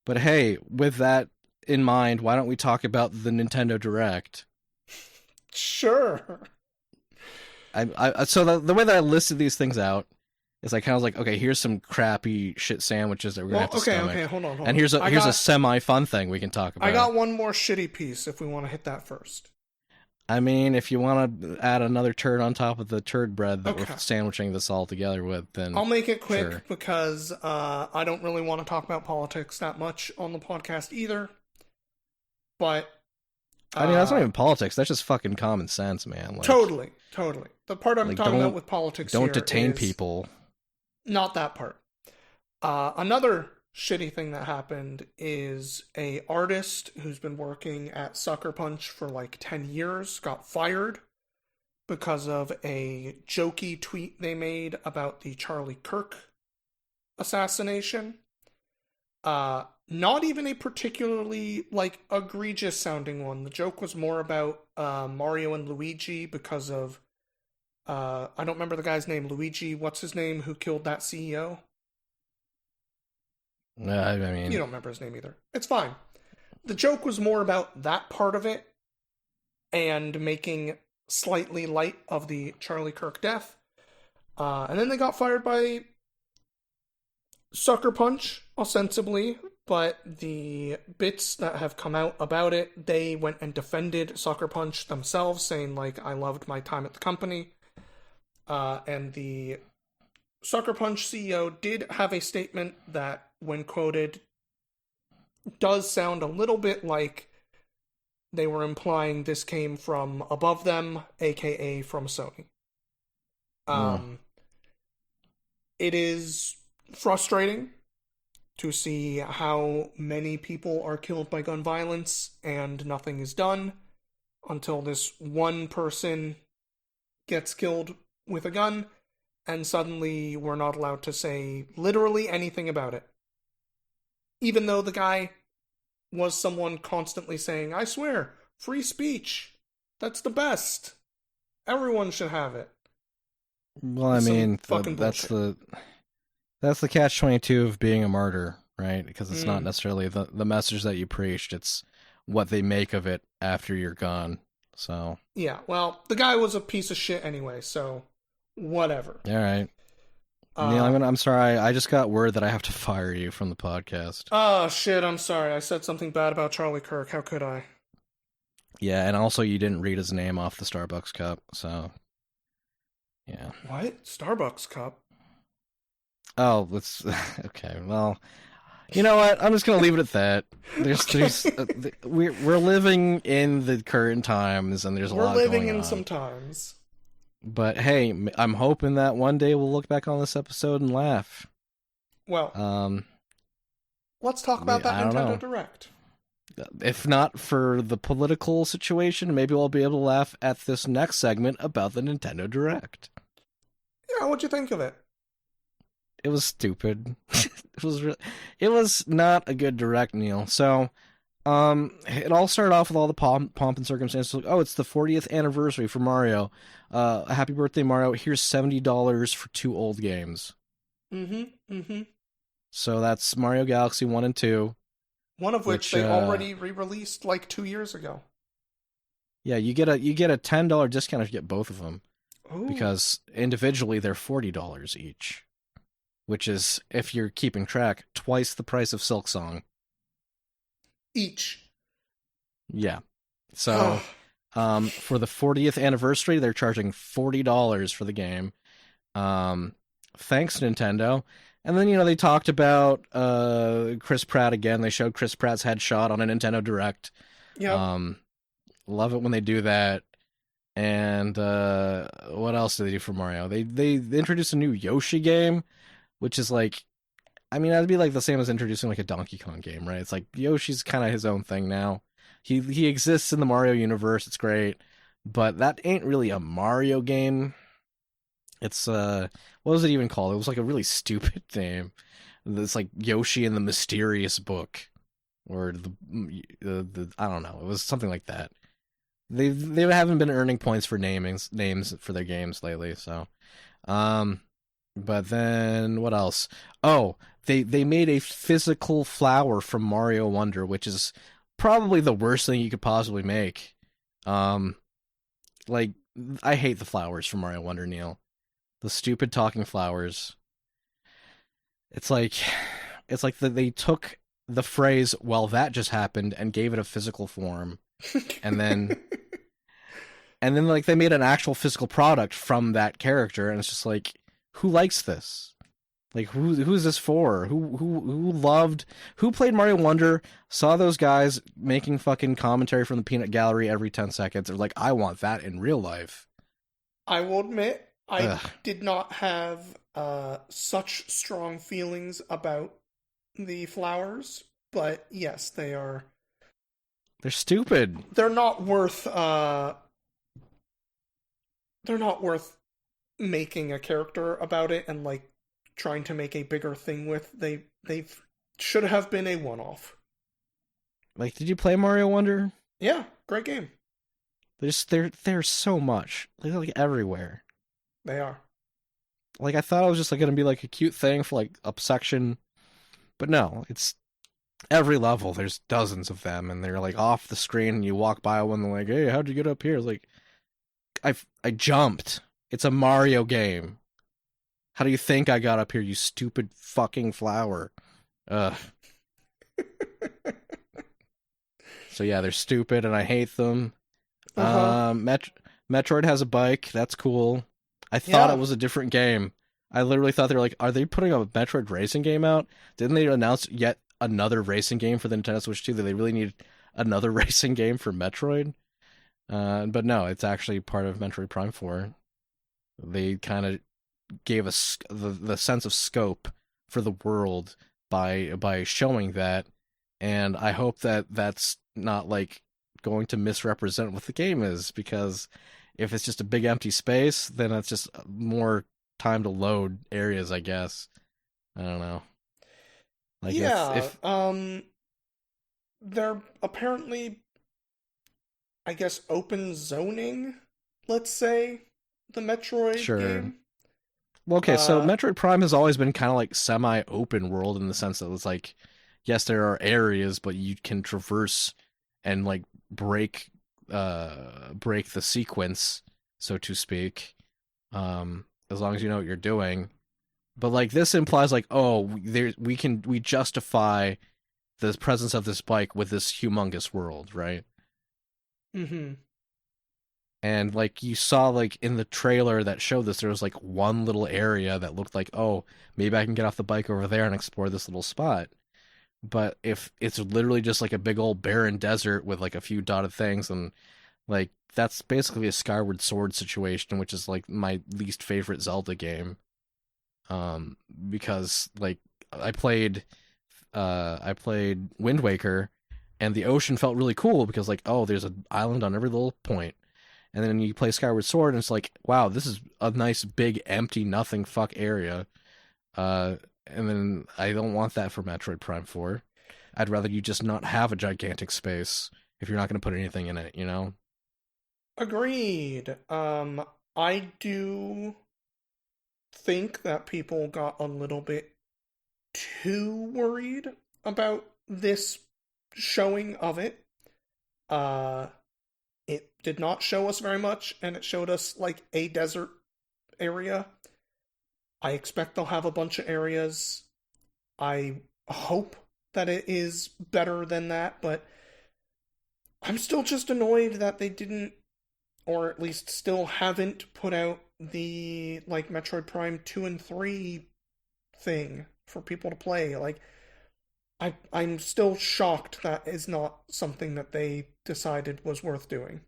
B: But hey, with that in mind, why don't we talk about the Nintendo Direct?
A: Sure.
B: So the way that I listed these things out is I kind of was like, okay, here's some crappy shit sandwiches that we're gonna
A: Well,
B: have to
A: okay,
B: stomach,
A: okay, hold on.
B: and here's a semi fun thing we can talk about.
A: I got one more shitty piece if we want to hit that first.
B: I mean, if you want to add another turd on top of the turd bread that
A: Okay.
B: we're sandwiching this all together with, then
A: I'll make it quick
B: sure.
A: because I don't really want to talk about politics that much on the podcast either. But
B: I mean, that's not
A: uh,
B: even politics. That's just fucking common sense, man. Like,
A: totally. The part I'm
B: like
A: talking about
B: don't
A: with politics
B: don't
A: here
B: detain
A: is
B: people.
A: not that part. Another shitty thing that happened is a artist who's been working at Sucker Punch for like 10 years got fired because of a jokey tweet they made about the Charlie Kirk assassination. Not even a particularly like egregious sounding one. The joke was more about Mario and Luigi because of I don't remember the guy's name. Luigi, what's his name? Who killed that CEO?
B: I
A: You
B: mean,
A: don't remember his name either. It's fine. The joke was more about that part of it and making slightly light of the Charlie Kirk death. And then they got fired by Sucker Punch, ostensibly, but the bits that have come out about it, they went and defended Sucker Punch themselves, saying, like, I loved my time at the company. And the Sucker Punch CEO did have a statement that, when quoted, does sound a little bit like they were implying this came from above them, aka from Sony.
B: mm,
A: Um, it is frustrating to see how many people are killed by gun violence and nothing is done until this one person gets killed with a gun, and suddenly we're not allowed to say literally anything about it. Even though the guy was someone constantly saying, I swear, free speech. That's the best. Everyone should have it.
B: well, I
A: It's some
B: mean,
A: fucking
B: that's
A: bullshit.
B: the catch-22 of being a martyr, right? Because it's not
A: Mm.
B: necessarily the message that you preached; it's what they make of it after you're gone. So,
A: Yeah, well, the guy was a piece of shit anyway, so whatever.
B: all right, Neil,
A: Uh,
B: I'm sorry. I just got word that I have to fire you from the podcast.
A: oh shit, I'm sorry. I said something bad about Charlie Kirk. How could I?
B: Yeah, and also you didn't read his name off the Starbucks cup, so yeah.
A: What? Starbucks cup?
B: Oh, let's okay. Well, you know what? I'm just gonna leave it at that.
A: Okay.
B: We're living in the current times, and there's a
A: We're
B: lot
A: living
B: going
A: in
B: on.
A: some times.
B: But hey, I'm hoping that one day we'll look back on this episode and laugh.
A: Well,
B: Um,
A: let's talk about that
B: I don't
A: Nintendo
B: know.
A: Direct.
B: If not for the political situation, maybe we'll be able to laugh at this next segment about the Nintendo Direct.
A: Yeah, what'd you think of it?
B: It was stupid. It was not a good direct, Neil. So, it all started off with all the pomp and circumstances. Like, oh, it's the 40th anniversary for Mario. Happy birthday, Mario. Here's $70 for two old games.
A: Mm-hmm.
B: So that's Mario Galaxy 1 and 2,
A: One of which
B: which
A: they already re-released like 2 years ago.
B: yeah, you get a $10 discount if you get both of them,
A: Ooh.
B: because individually they're $40 each, which is, if you're keeping track, twice the price of Silksong.
A: Each.
B: Yeah.
A: Ugh.
B: So, for the 40th anniversary, they're charging $40 for the game. Thanks, Nintendo. And then, they talked about Chris Pratt again. They showed Chris Pratt's headshot on a Nintendo Direct.
A: Yep.
B: Um, love it when they do that. And what else did they do for Mario? They introduced a new Yoshi game, which is like, I mean, that'd be like the same as introducing like a Donkey Kong game, right? It's like Yoshi's kind of his own thing now. He exists in the Mario universe. It's great, but that ain't really a Mario game. It's what was it even called? It was like a really stupid name. It's like Yoshi and the Mysterious Book, or the I don't know. It was something like that. They haven't been earning points for names for their games lately. So, um, but then what else? Oh, they made a physical flower from Mario Wonder, which is probably the worst thing you could possibly make. Um, like, I hate the flowers from Mario Wonder, Neil. The stupid talking flowers. It's like they took the phrase "well, that just happened" and gave it a physical form, and then like they made an actual physical product from that character, and it's just like, who likes this? Like, who's this for? Who played Mario Wonder, saw those guys making fucking commentary from the peanut gallery every 10 seconds? They're like, I want that in real life.
A: I will admit, I
B: Ugh.
A: did not have such strong feelings about the flowers, but yes,
B: They're stupid.
A: they're not worth they're not worth making a character about it and like trying to make a bigger thing with. They should have been a one-off.
B: Like, did you play Mario Wonder?
A: Yeah, great game.
B: There's so much. They're like everywhere.
A: They are.
B: Like I thought it was just like gonna be like a cute thing for like a section, but no, it's every level. There's dozens of them, and they're like off the screen. And you walk by one, and they're like, "Hey, how'd you get up here?" It's like I jumped. It's a Mario game. How do you think I got up here? You stupid fucking flower. Ugh. So yeah, they're stupid, and I hate them.
A: Uh huh.
B: Metroid has a bike. That's cool. I thought
A: Yeah.
B: it was a different game. I literally thought they were like, are they putting a Metroid racing game out? Didn't they announce yet another racing game for the Nintendo Switch 2? That they really need another racing game for Metroid? But no, it's actually part of Metroid Prime 4. They kind of gave us the sense of scope for the world by showing that, and I hope that that's not like going to misrepresent what the game is, because if it's just a big empty space, then it's just more time to load areas, I guess. I don't know. Like
A: Yeah.
B: if
A: They're apparently, I guess, open zoning, let's say, the Metroid
B: sure.
A: game.
B: Well, okay, so
A: Uh,
B: Metroid Prime has always been kind of like semi-open world in the sense that it's like, yes, there are areas, but you can traverse and like break break the sequence, so to speak, as long as you know what you're doing. But like this implies like, oh, there we justify the presence of this bike with this humongous world, right?
A: mm-hmm.
B: And like you saw like in the trailer that showed this, there was like one little area that looked like, oh, maybe I can get off the bike over there and explore this little spot. But if it's literally just like a big old barren desert with like a few dotted things, and like that's basically a Skyward Sword situation, which is like my least favorite Zelda game. Because like I played I played Wind Waker, and the ocean felt really cool because like, oh, there's an island on every little point. And then you play Skyward Sword, and it's like, wow, this is a nice big empty nothing fuck area. And then I don't want that for Metroid Prime 4. I'd rather you just not have a gigantic space if you're not going to put anything in it, you know?
A: Agreed. I do think that people got a little bit too worried about this showing of it. Uh, it did not show us very much, and it showed us like a desert area. I expect they'll have a bunch of areas. I hope that it is better than that, but I'm still just annoyed that they didn't, or at least still haven't put out the like Metroid Prime 2 and 3 thing for people to play. Like I'm still shocked that is not something that they decided was worth doing.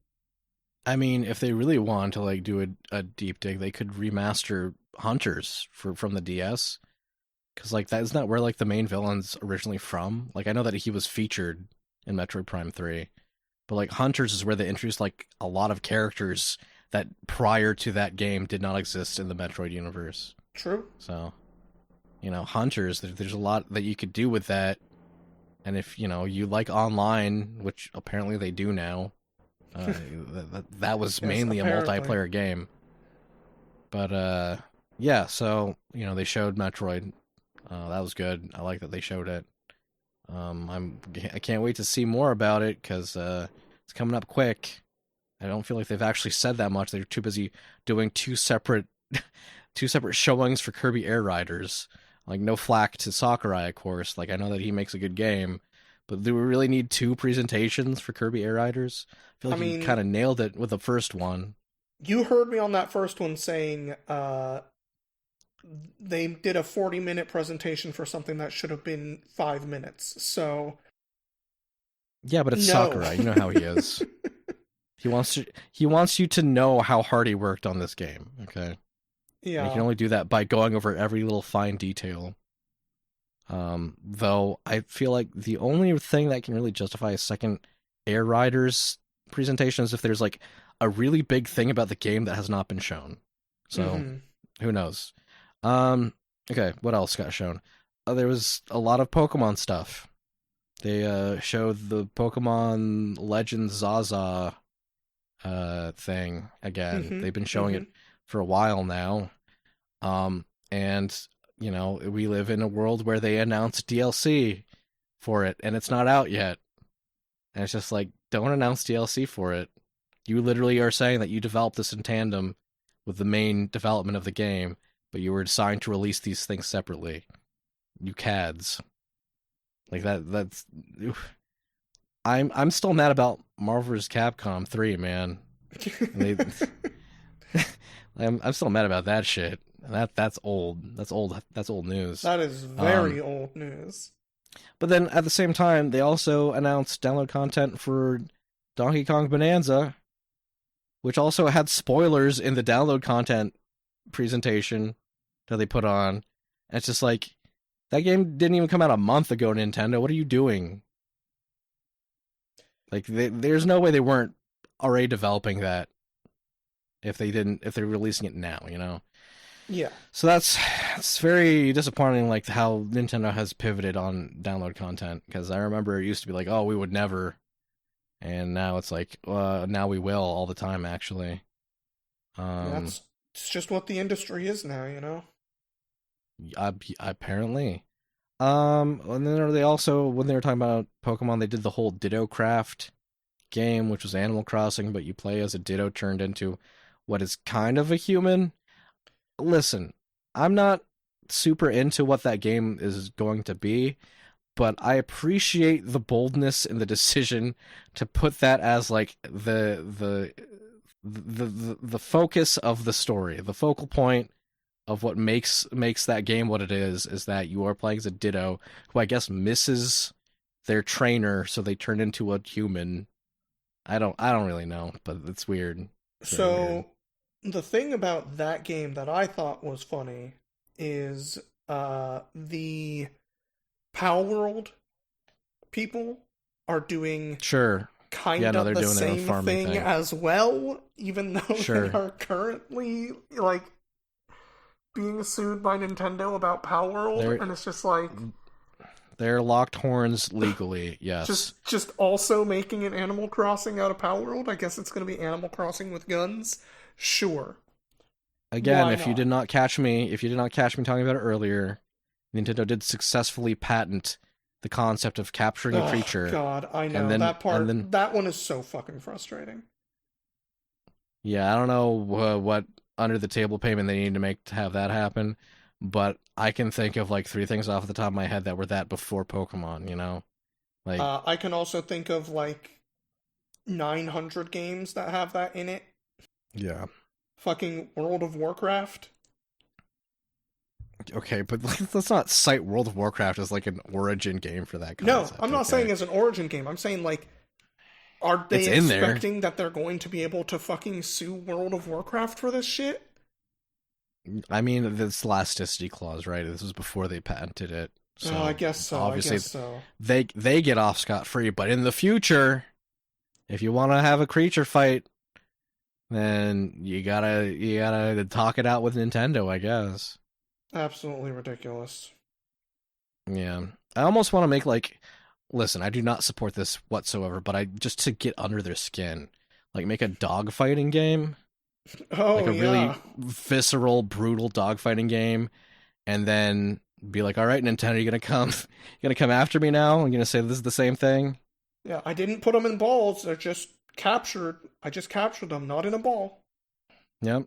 B: I mean, if they really want to like do a deep dig, they could remaster Hunters from the DS, because like that is not where like the main villain's originally from. Like I know that he was featured in Metroid Prime 3, but like Hunters is where they introduced like a lot of characters that prior to that game did not exist in the Metroid universe.
A: True.
B: So, Hunters, there's a lot that you could do with that. And if, you like online, which apparently they do now, that was
A: Yes,
B: mainly a
A: apparently.
B: multiplayer game. But, yeah, so, they showed Metroid. That was good. I like that they showed it. I can't wait to see more about it, because it's coming up quick. I don't feel like they've actually said that much. They're too busy doing two separate showings for Kirby Air Riders. Like, no flack to Sakurai, of course. Like, I know that he makes a good game, but do we really need two presentations for Kirby Air Riders? I feel
A: I
B: like he
A: mean,
B: kind of nailed it with the first one.
A: you heard me on that first one saying they did a 40-minute presentation for something that should have been 5 minutes. So,
B: Yeah, but it's
A: no.
B: Sakurai. You know how he is. He wants you to know how hard he worked on this game. Okay, and he can
A: Yeah.
B: only do that by going over every little fine detail. Though I feel like the only thing that can really justify a second Air Riders presentation is if there's like a really big thing about the game that has not been shown. So
A: Mm-hmm.
B: who knows? Um, okay, what else got shown? There was a lot of Pokemon stuff. They showed the Pokemon Legends Zaza thing again.
A: Mm-hmm.
B: They've been showing
A: Mm-hmm.
B: it for a while now. And you know, we live in a world where they announce DLC for it and it's not out yet. And it's just like, don't announce DLC for it. You literally are saying that you developed this in tandem with the main development of the game, but you were assigned to release these things separately. You cads. Like that's oof. I'm still mad about Marvel vs. Capcom 3, man. They I'm still mad about that shit. That's old. That's old news.
A: That is
B: Um
A: very old news.
B: but then at the same time they also announced download content for Donkey Kong Bonanza, which also had spoilers in the download content presentation that they put on. And it's just like that game didn't even come out a month ago, Nintendo. What are you doing? Like there's no way they weren't already developing that if they're releasing it now, you know.
A: Yeah.
B: So it's very disappointing, like how Nintendo has pivoted on download content. Because I remember it used to be like, oh, we would never, and now it's like, now we will all the time, actually. Um,
A: That's it's just what the industry is now, you know?
B: apparently. And then they also, when they were talking about Pokemon, they did the whole Ditto Craft game, which was Animal Crossing, but you play as a Ditto turned into what is kind of a human. Listen, I'm not super into what that game is going to be, but I appreciate the boldness and the decision to put that as like the focus of the story, the focal point of what makes that game what it is that you are playing as a Ditto who I guess misses their trainer, so they turn into a human. I don't really know, but it's weird. It's very weird.
A: So the thing about that game that I thought was funny is the Power World people are doing
B: Sure. Yeah,
A: kind
B: no,
A: of
B: they're
A: the
B: doing their own
A: same
B: farming
A: thing
B: thing.
A: as well, even though they
B: Sure.
A: are currently like being sued by Nintendo about Power World,
B: They're
A: and it's just like
B: they're locked horns legally, yes.
A: just also making an Animal Crossing out of Power World. I guess it's gonna be Animal Crossing with guns. Sure,
B: Again,
A: why
B: if you did
A: not?
B: not catch me, if you did not catch me talking about it earlier, Nintendo did successfully patent the concept of capturing a
A: Oh
B: creature
A: God, I
B: and
A: know
B: then
A: that
B: and
A: part.
B: then
A: That one is so fucking frustrating.
B: yeah, I don't know what under the table payment they need to make to have that happen, but I can think of like three things off the top of my head that were that before Pokemon, you know? Like
A: I can also think of like 900 games that have that in it.
B: yeah.
A: Fucking World of Warcraft.
B: Okay, but let's not cite World of Warcraft as like an origin game for that
A: No,
B: concept,
A: I'm not saying
B: okay?
A: as an Origin game. I'm saying like, are
B: It's
A: they
B: in there.
A: expecting that they're going to be able to fucking sue World of Warcraft for this shit?
B: I mean, this elasticity clause, right? This was before they patented it.
A: Oh, I
B: So
A: guess so. I
B: obviously
A: guess so.
B: they get off scot free, but in the future, if you want to have a creature fight, then you gotta talk it out with Nintendo, I guess.
A: Absolutely ridiculous.
B: Yeah. I almost want to make like listen, I do not support this whatsoever, but I just to get under their skin. Like make a dogfighting game, like
A: Oh
B: a really
A: yeah,
B: visceral, brutal dogfighting game, and then be like, "All right, Nintendo, you gonna come after me now? I'm gonna say this is the same thing."
A: yeah. I didn't put them in balls. They're just captured. I just captured them, not in a ball.
B: Yep.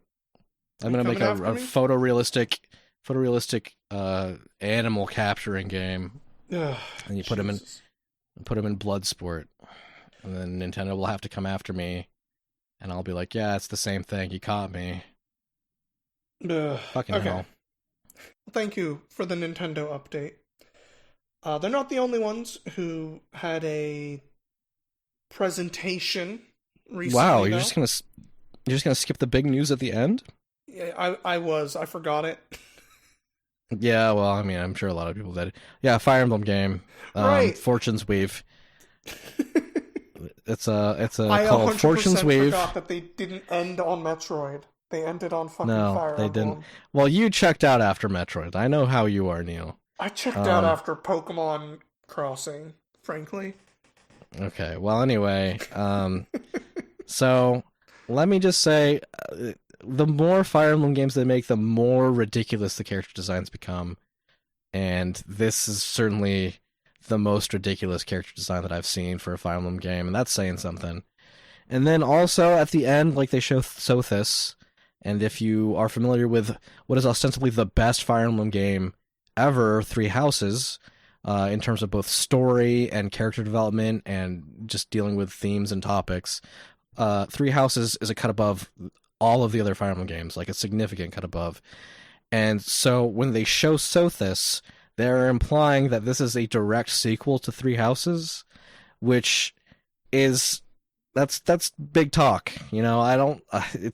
A: Are
B: I'm
A: you
B: gonna make
A: coming after
B: a
A: me?
B: photorealistic animal capturing game,
A: Ugh,
B: and you
A: Jesus.
B: put him in Bloodsport, and then Nintendo will have to come after me, and I'll be like, "Yeah, it's the same thing. You caught me."
A: Ugh.
B: Fucking
A: Okay.
B: hell.
A: Thank you for the Nintendo update. They're not the only ones who had a presentation
B: Wow,
A: recently, though.
B: you're just gonna skip the big news at the end?
A: Yeah, I was. I forgot it.
B: Yeah, well, I mean, I'm sure a lot of people did. Yeah, Fire Emblem game,
A: Right.
B: Fortune's Weave. It's
A: I
B: called Fortune's
A: 100%
B: Weave.
A: forgot that they didn't end on Metroid. They ended on fucking
B: No,
A: Fire
B: they didn't.
A: Emblem.
B: Well, you checked out after Metroid. I know how you are, Neil.
A: I checked out
B: Um,
A: after Pokemon Crossing, frankly.
B: okay. Well, anyway, so let me just say, the more Fire Emblem games they make, the more ridiculous the character designs become, and this is certainly the most ridiculous character design that I've seen for a Fire Emblem game, and that's saying something. And then also at the end, like they show Sothis, and if you are familiar with what is ostensibly the best Fire Emblem game ever, Three Houses, in terms of both story and character development and just dealing with themes and topics, Three Houses is a cut above all of the other Fire Emblem games, like a significant cut above. And so when they show Sothis, they're implying that this is a direct sequel to Three Houses, which is that's big talk. You know, I don't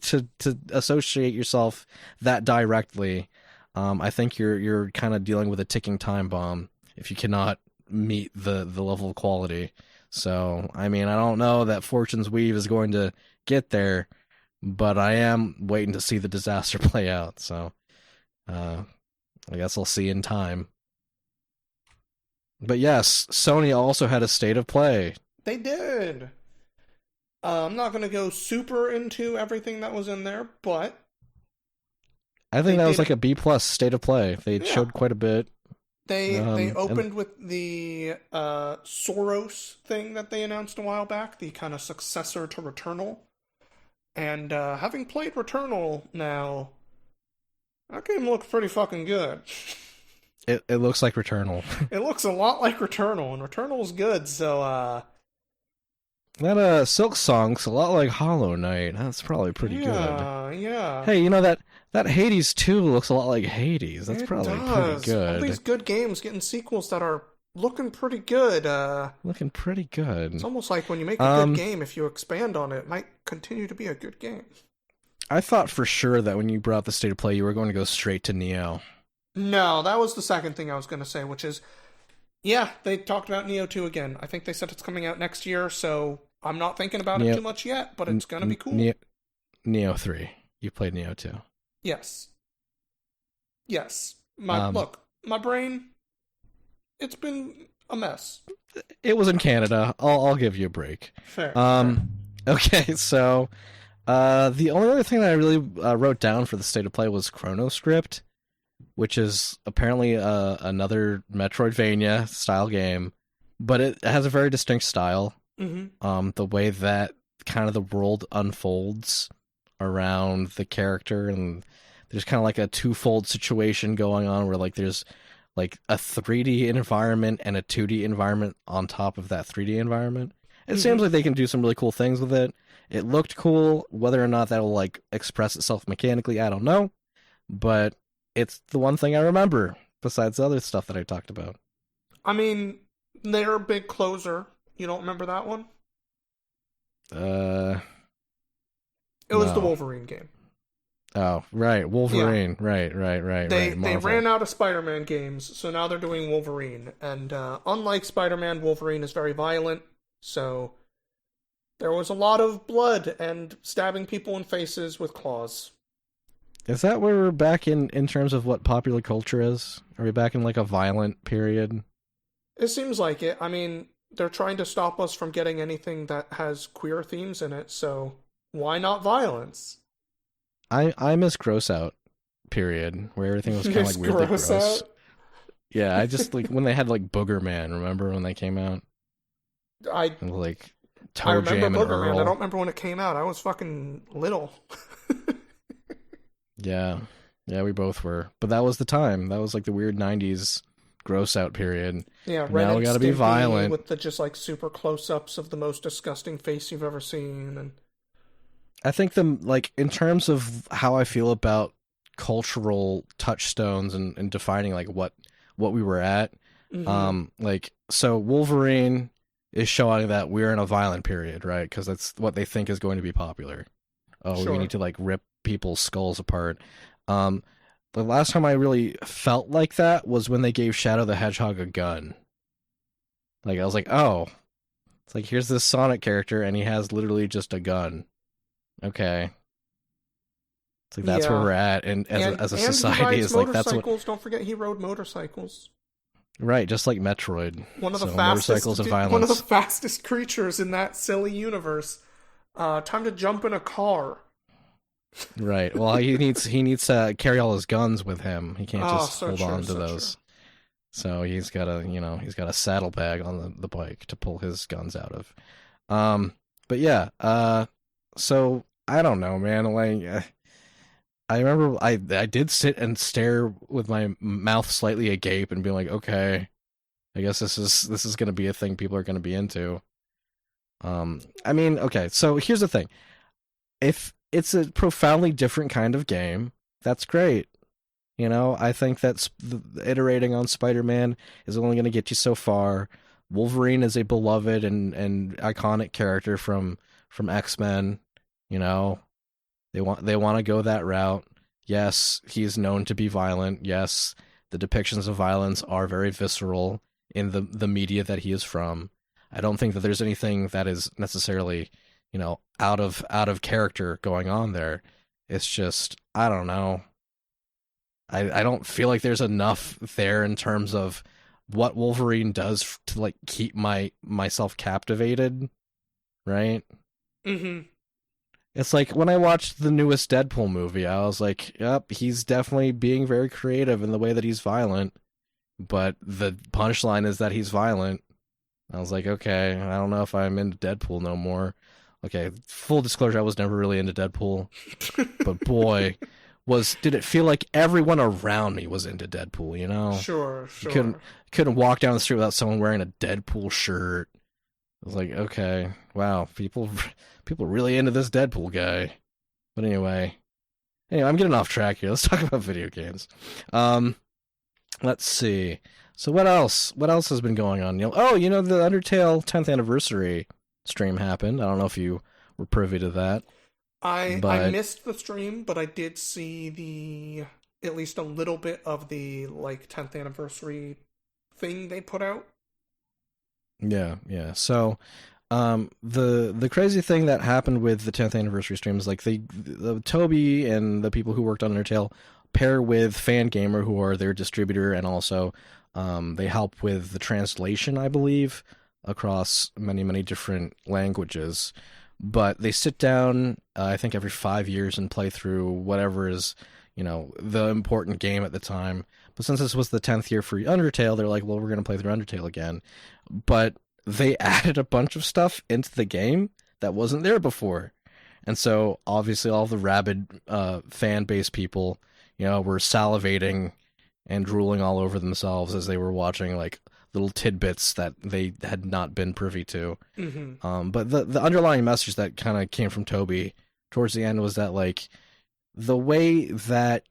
B: to associate yourself that directly. I think you're kind of dealing with a ticking time bomb if you cannot meet the level of quality. So, I mean, I don't know that Fortune's Weave is going to get there, but I am waiting to see the disaster play out. So, I guess I'll see in time. But yes, Sony also had a state of play.
A: They did. I'm not going to go super into everything that was in there, but
B: I
A: they
B: think that was
A: did.
B: like a B plus state of play. They
A: Yeah,
B: showed quite a bit.
A: they
B: And
A: opened with the Soros thing that they announced a while back, the kind of successor to Returnal. And having played Returnal now, that game looks pretty fucking good.
B: it looks like Returnal.
A: It looks a lot like Returnal, and Returnal's good, so
B: That Silksong's a lot like Hollow Knight. That's probably pretty good.
A: yeah, yeah.
B: Hey, you know that Hades 2 looks a lot like Hades. That's
A: It
B: probably pretty
A: does. All these
B: good.
A: good games getting sequels that are looking pretty good.
B: Looking pretty
A: It's
B: good.
A: almost like when you make a good
B: Um,
A: game, if you expand on it, it might continue to be a good game.
B: I thought for sure that when you brought up the state of play, you were going to go straight to Neo.
A: No, that was the second thing I was going to say, which is, yeah, they talked about Neo 2 again. I think they said it's coming out next year, so I'm not thinking about it
B: Neo,
A: too much yet, but it's going to be cool.
B: Neo, Neo 3. You played Neo 2.
A: Yes. Yes.
B: Um,
A: Look, my brain, it's been a mess.
B: it was in Canada. I'll give you a break.
A: Fair, fair.
B: Um, okay, so the only other thing that I really wrote down for the state of play was ChronoScript, which is apparently another Metroidvania style game, but it has a very distinct style.
A: Mm-hmm.
B: The way that kind of the world unfolds around the character, and there's kind of like a twofold situation going on where like there's like a 3D environment and a 2D environment on top of that 3D environment. It
A: Mm-hmm.
B: seems like they can do some really cool things with it. It looked cool. Whether or not that'll like express itself mechanically, I don't know. But it's the one thing I remember besides the other stuff that I talked about.
A: I mean, they're a big closer. You don't remember that one?
B: Uh,
A: It was the
B: no.
A: Wolverine game.
B: Oh, right,
A: Yeah.
B: Wolverine. Right.
A: They
B: Marvel.
A: ran out of Spider-Man games, so now they're doing Wolverine. And unlike Spider-Man, Wolverine is very violent, so there was a lot of blood and stabbing people in faces with claws.
B: Is that where we're back in terms of what popular culture is? Are we back in like a violent period?
A: It seems like it. I mean, they're trying to stop us from getting anything that has queer themes in it, so why not violence?
B: I miss gross out period where everything was kind of
A: Miss
B: like weirdly
A: Gross
B: gross.
A: Out.
B: Yeah, I just like when they had like Booger Man. Remember when they came out
A: I
B: and like
A: I
B: Toe
A: remember
B: Jam and
A: Booger Man. I don't
B: Earl?
A: remember when it came out. I was fucking little.
B: Yeah, yeah, we both were. But that was the time. That was like the weird '90s gross out period.
A: Yeah, Ren
B: Now we
A: and
B: got to be
A: Stimpy
B: violent.
A: with the just like super close-ups of the most disgusting face you've ever seen, and
B: I think the like in terms of how I feel about cultural touchstones and defining like what we were at.
A: mm-hmm.
B: Like so Wolverine is showing that we're in a violent period, right? Because that's what they think is going to be popular. Oh, we
A: Sure.
B: need to like rip people's skulls apart. Um, the last time I really felt like that was when they gave Shadow the Hedgehog a gun. Like, I was like, oh, it's like, here's this Sonic character, and he has literally just a gun. Okay. It's like, that's where
A: Yeah.
B: we're at, and as a
A: And he
B: society,
A: rides
B: is like, that's what,
A: motorcycles. Don't forget he rode motorcycles.
B: right, just like Metroid.
A: One of the
B: So,
A: fastest
B: motorcycles and
A: one of the
B: violence.
A: fastest creatures in that silly universe. Time to jump in a car.
B: Right. Well, he needs to carry all his guns with him. He can't
A: Oh,
B: just
A: so
B: hold
A: true,
B: on to
A: so true.
B: those. So he's got a saddlebag on the bike to pull his guns out of. But yeah, so I don't know, man. Like, I remember I did sit and stare with my mouth slightly agape and be like, okay, I guess this is gonna be a thing people are gonna be into. I mean, okay, so here's the thing. If it's a profoundly different kind of game, that's great. I think that iterating on Spider-Man is only going to get you so far. Wolverine is a beloved and iconic character from X-Men. You know, they want to go that route. Yes, he's known to be violent. Yes, the depictions of violence are very visceral in the media that he is from. I don't think that there's anything that is necessarily, out of character going on there. It's just, I don't know. I don't feel like there's enough there in terms of what Wolverine does to like keep myself captivated, right?
A: Mm-hmm.
B: It's like when I watched the newest Deadpool movie, I was like, yep, he's definitely being very creative in the way that he's violent, but the punchline is that he's violent. I was like, okay, I don't know if I'm into Deadpool no more. Okay, full disclosure, I was never really into Deadpool, but boy, did it feel like everyone around me was into Deadpool, you know?
A: Sure,
B: You couldn't
A: sure.
B: couldn't walk down the street without someone wearing a Deadpool shirt. I was like, okay, wow, people really into this Deadpool guy. But anyway, I'm getting off track here. Let's talk about video games. Um, let's see. So what else? What else has been going on, Neil? Oh, the Undertale 10th anniversary stream happened. I don't know if you were privy to that,
A: I
B: but
A: missed the stream, but I did see the at least a little bit of the like 10th anniversary thing they put out.
B: yeah, yeah. So, the crazy thing that happened with the 10th anniversary stream is like the Toby and the people who worked on Undertale pair with Fangamer, who are their distributor, and also, they help with the translation, I believe, across many many different languages. But they sit down, I think every 5 years and play through whatever is, the important game at the time. But since this was the 10th year for Undertale, they're like, well, we're going to play through Undertale again. But they added a bunch of stuff into the game that wasn't there before. And so obviously all the rabid fan base people, were salivating and drooling all over themselves as they were watching like little tidbits that they had not been privy to.
A: Mm-hmm.
B: But the underlying message that kind of came from Toby towards the end was that like the way that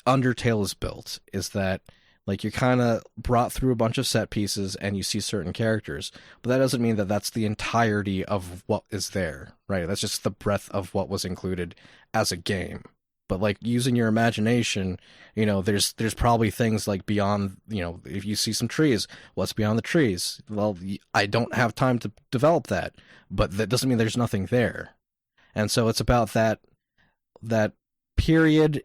B: Undertale is built is that like you're kind of brought through a bunch of set pieces and you see certain characters, but that doesn't mean that that's the entirety of what is there, right? That's just the breadth of what was included as a game. But like using your imagination, there's probably things like beyond, if you see some trees, what's beyond the trees? Well, I don't have time to develop that, but that doesn't mean there's nothing there. And so it's about that period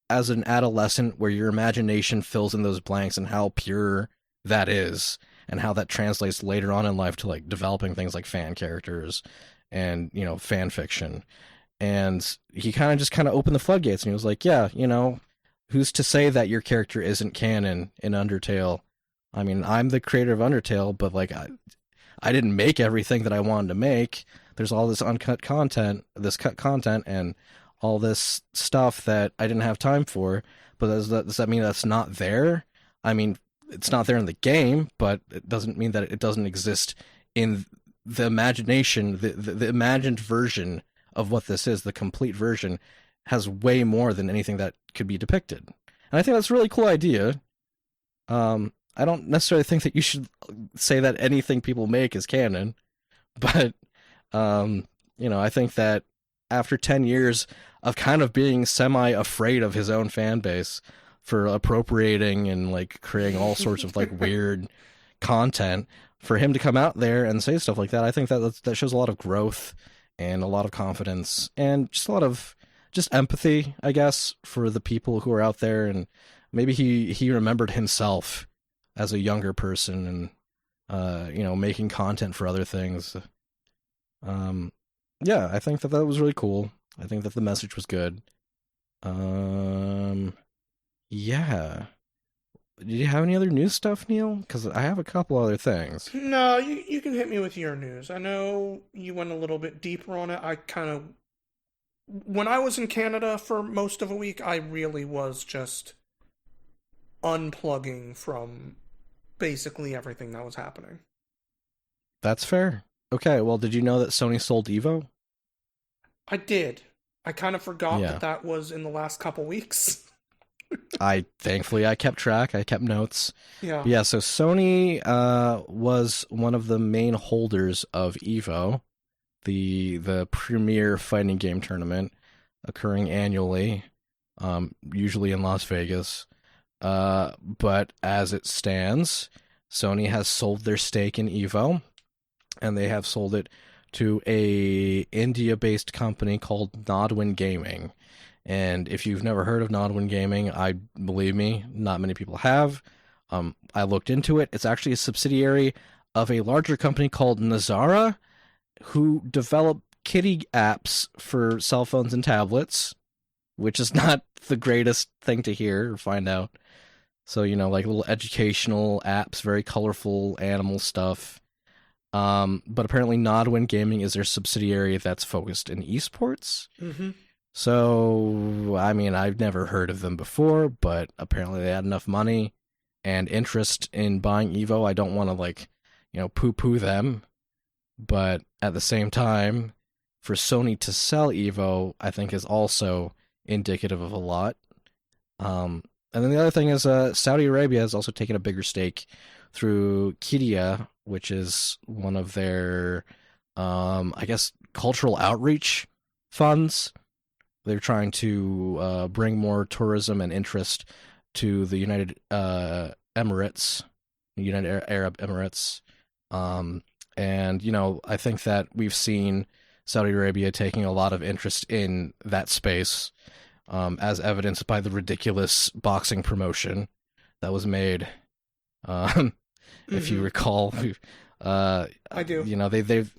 B: as an adolescent where your imagination fills in those blanks and how pure that is and how that translates later on in life to like developing things like fan characters and fan fiction. And he kind of opened the floodgates and he was like, yeah, who's to say that your character isn't canon in Undertale? I mean, I'm the creator of Undertale, but like I didn't make everything that I wanted to make. There's all this uncut content, this cut content, and all this stuff that I didn't have time for. But does that mean that's not there? I mean, it's not there in the game, but it doesn't mean that it doesn't exist in the imagination. The imagined version of what this is, the complete version, has way more than anything that could be depicted. And I think that's a really cool idea. I don't necessarily think that you should say that anything people make is canon, but I think that after 10 years of kind of being semi-afraid of his own fan base for appropriating and like creating all sorts of like weird content, for him to come out there and say stuff like that, I think that shows a lot of growth and a lot of confidence and just a lot of just empathy, I guess, for the people who are out there. And maybe he remembered himself as a younger person and making content for other things. Um, yeah, I think that was really cool. I think that the message was good. Um, yeah. Did you have any other news stuff, Neil? Because I have a couple other things.
A: No, you can hit me with your news. I know you went a little bit deeper on it. I kind of when I was in Canada for most of a week, I really was just unplugging from basically everything that was happening.
B: That's fair. Okay, well, did you know that Sony sold Evo?
A: I did. I kind of forgot
B: Yeah.
A: that that was in the last couple weeks.
B: Thankfully I kept track. I kept notes.
A: Yeah.
B: But yeah, so Sony was one of the main holders of Evo, the premier fighting game tournament occurring annually, usually in Las Vegas. But as it stands, Sony has sold their stake in Evo, and they have sold it to a India-based company called Nodwin Gaming. And if you've never heard of Nodwin Gaming, I believe me, not many people have. I looked into it. It's actually a subsidiary of a larger company called Nazara, who develop kitty apps for cell phones and tablets, which is not the greatest thing to hear or find out. So, like little educational apps, very colorful animal stuff. But apparently Nodwin Gaming is their subsidiary that's focused in esports.
A: Mm-hmm.
B: So, I mean, I've never heard of them before, but apparently they had enough money and interest in buying Evo. I don't want to, poo-poo them. But at the same time, for Sony to sell Evo, I think is also indicative of a lot. And then the other thing is Saudi Arabia has also taken a bigger stake through Kidia, which is one of their, I guess, cultural outreach funds. They're trying to bring more tourism and interest to the United Arab Emirates. And, I think that we've seen Saudi Arabia taking a lot of interest in that space, as evidenced by the ridiculous boxing promotion that was made. If you recall,
A: I do.
B: They've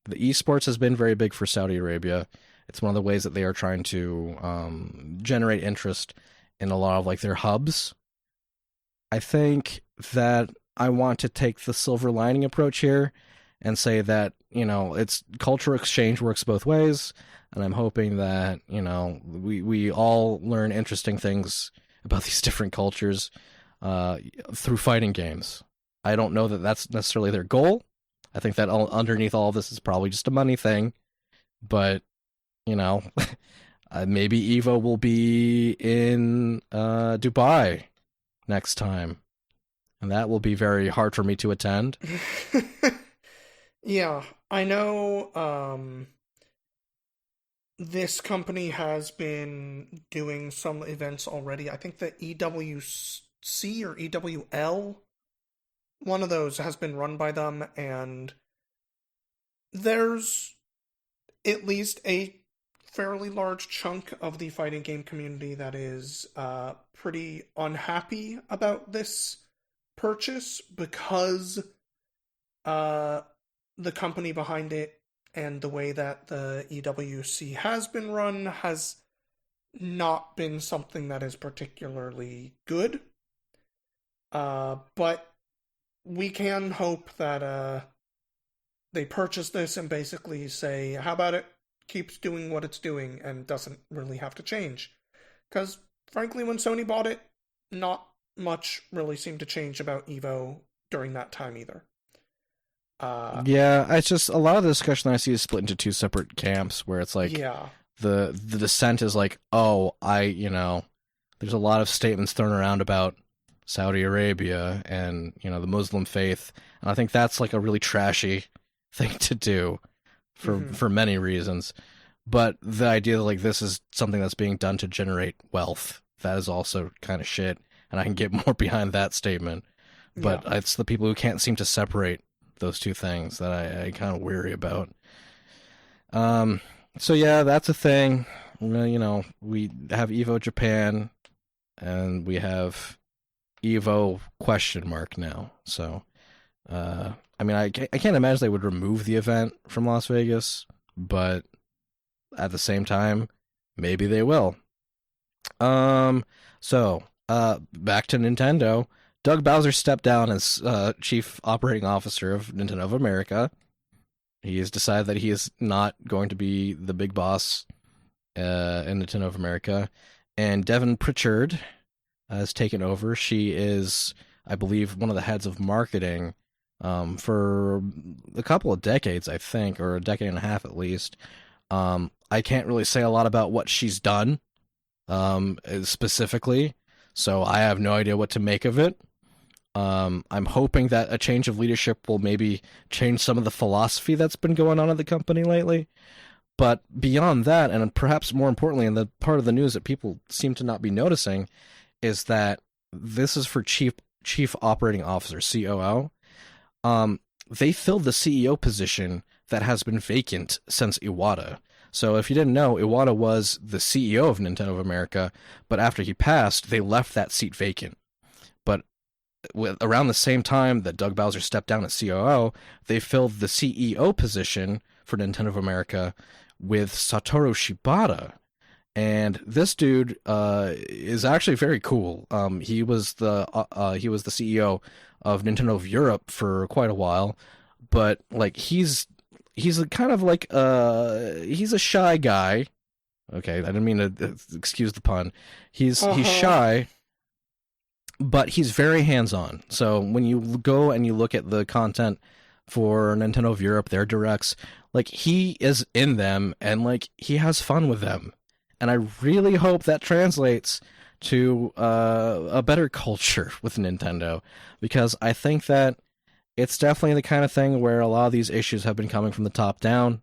B: the esports has been very big for Saudi Arabia. It's one of the ways that they are trying to generate interest in a lot of like their hubs. I think that I want to take the silver lining approach here and say that, it's cultural exchange works both ways. And I'm hoping that, we all learn interesting things about these different cultures through fighting games. I don't know that that's necessarily their goal. I think that underneath all of this is probably just a money thing. But, maybe Evo will be in Dubai next time. And that will be very hard for me to attend.
A: Yeah, I know this company has been doing some events already. I think the EWC or EWL, one of those has been run by them, and there's at least a fairly large chunk of the fighting game community that is pretty unhappy about this purchase because the company behind it and the way that the EWC has been run has not been something that is particularly good. But we can hope that they purchase this and basically say, how about it keeps doing what it's doing and doesn't really have to change? Because, frankly, when Sony bought it, not much really seemed to change about Evo during that time either.
B: Yeah, it's just a lot of the discussion I see is split into two separate camps where it's like
A: Yeah.
B: the dissent is like, oh, there's a lot of statements thrown around about Saudi Arabia and, the Muslim faith. And I think that's like a really trashy thing to do for
A: Mm-hmm.
B: for many reasons. But the idea that like this is something that's being done to generate wealth, that is also kind of shit, and I can get more behind that statement.
A: Yeah.
B: But it's the people who can't seem to separate those two things that I kind of weary about. Um, so yeah, that's a thing. You know, we have Evo Japan, and we have Evo question mark now. So, I mean, I can't imagine they would remove the event from Las Vegas, but at the same time, maybe they will. So, back to Nintendo. Doug Bowser stepped down as chief operating officer of Nintendo of America. He has decided that he is not going to be the big boss in Nintendo of America. And Devin Pritchard has taken over. She is, I believe, one of the heads of marketing for a couple of decades, I think, or a decade and a half at least. I can't really say a lot about what she's done specifically, so I have no idea what to make of it. I'm hoping that a change of leadership will maybe change some of the philosophy that's been going on at the company lately. But beyond that, and perhaps more importantly, and the part of the news that people seem to not be noticing, is that this is for chief operating officer, COO. They filled the CEO position that has been vacant since Iwata. So if you didn't know, Iwata was the CEO of Nintendo of America, but after he passed, they left that seat vacant. But around the same time that Doug Bowser stepped down as COO, they filled the CEO position for Nintendo of America with Satoru Shibata. And this dude is actually very cool. He was the CEO of Nintendo of Europe for quite a while, but like he's a kind of like he's a shy guy. Okay, I didn't mean to excuse the pun. He's shy, but he's very hands-on. So when you go and you look at the content for Nintendo of Europe, their directs, like he is in them and like he has fun with them. And I really hope that translates to a better culture with Nintendo, because I think that it's definitely the kind of thing where a lot of these issues have been coming from the top down,